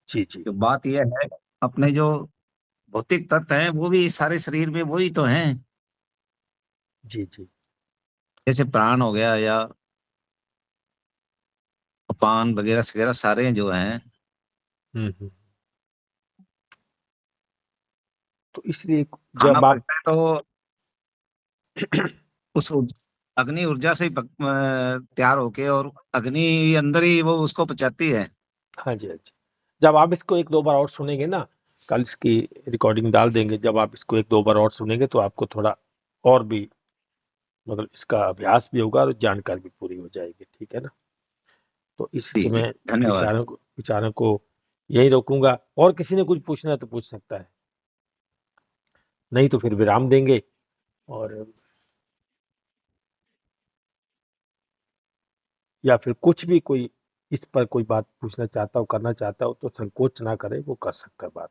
जी जी जो बात यह है, अपने जो भौतिक तत्व हैं वो भी सारे शरीर में वही तो हैं। जी जी जैसे प्राण हो गया या अपान वगैरह वगैरह सारे जो हैं। हम्म। तो इसलिए खाना जब आप पचता है तो उस अग्नि ऊर्जा से ही तैयार होके, और अग्नि अंदर ही वो उसको पचाती है। हाँ जी, हाँ जी, जब आप इसको 1-2 बार और सुनेंगे ना, कल इसकी रिकॉर्डिंग डाल देंगे, जब आप इसको 1-2 बार और सुनेंगे तो आपको थोड़ा और भी, मतलब इसका अभ्यास भी होगा और जानकारी भी पूरी हो जाएगी। ठीक है ना। तो इस जी जी, समय धन्यवाद। विचारों को यही रोकूंगा, और किसी ने कुछ पूछना है तो पूछ सकता है, नहीं तो फिर विराम देंगे। और या फिर कुछ भी कोई इस पर कोई बात पूछना चाहता हो, करना चाहता हो, तो संकोच ना करे, वो कर सकता है बात।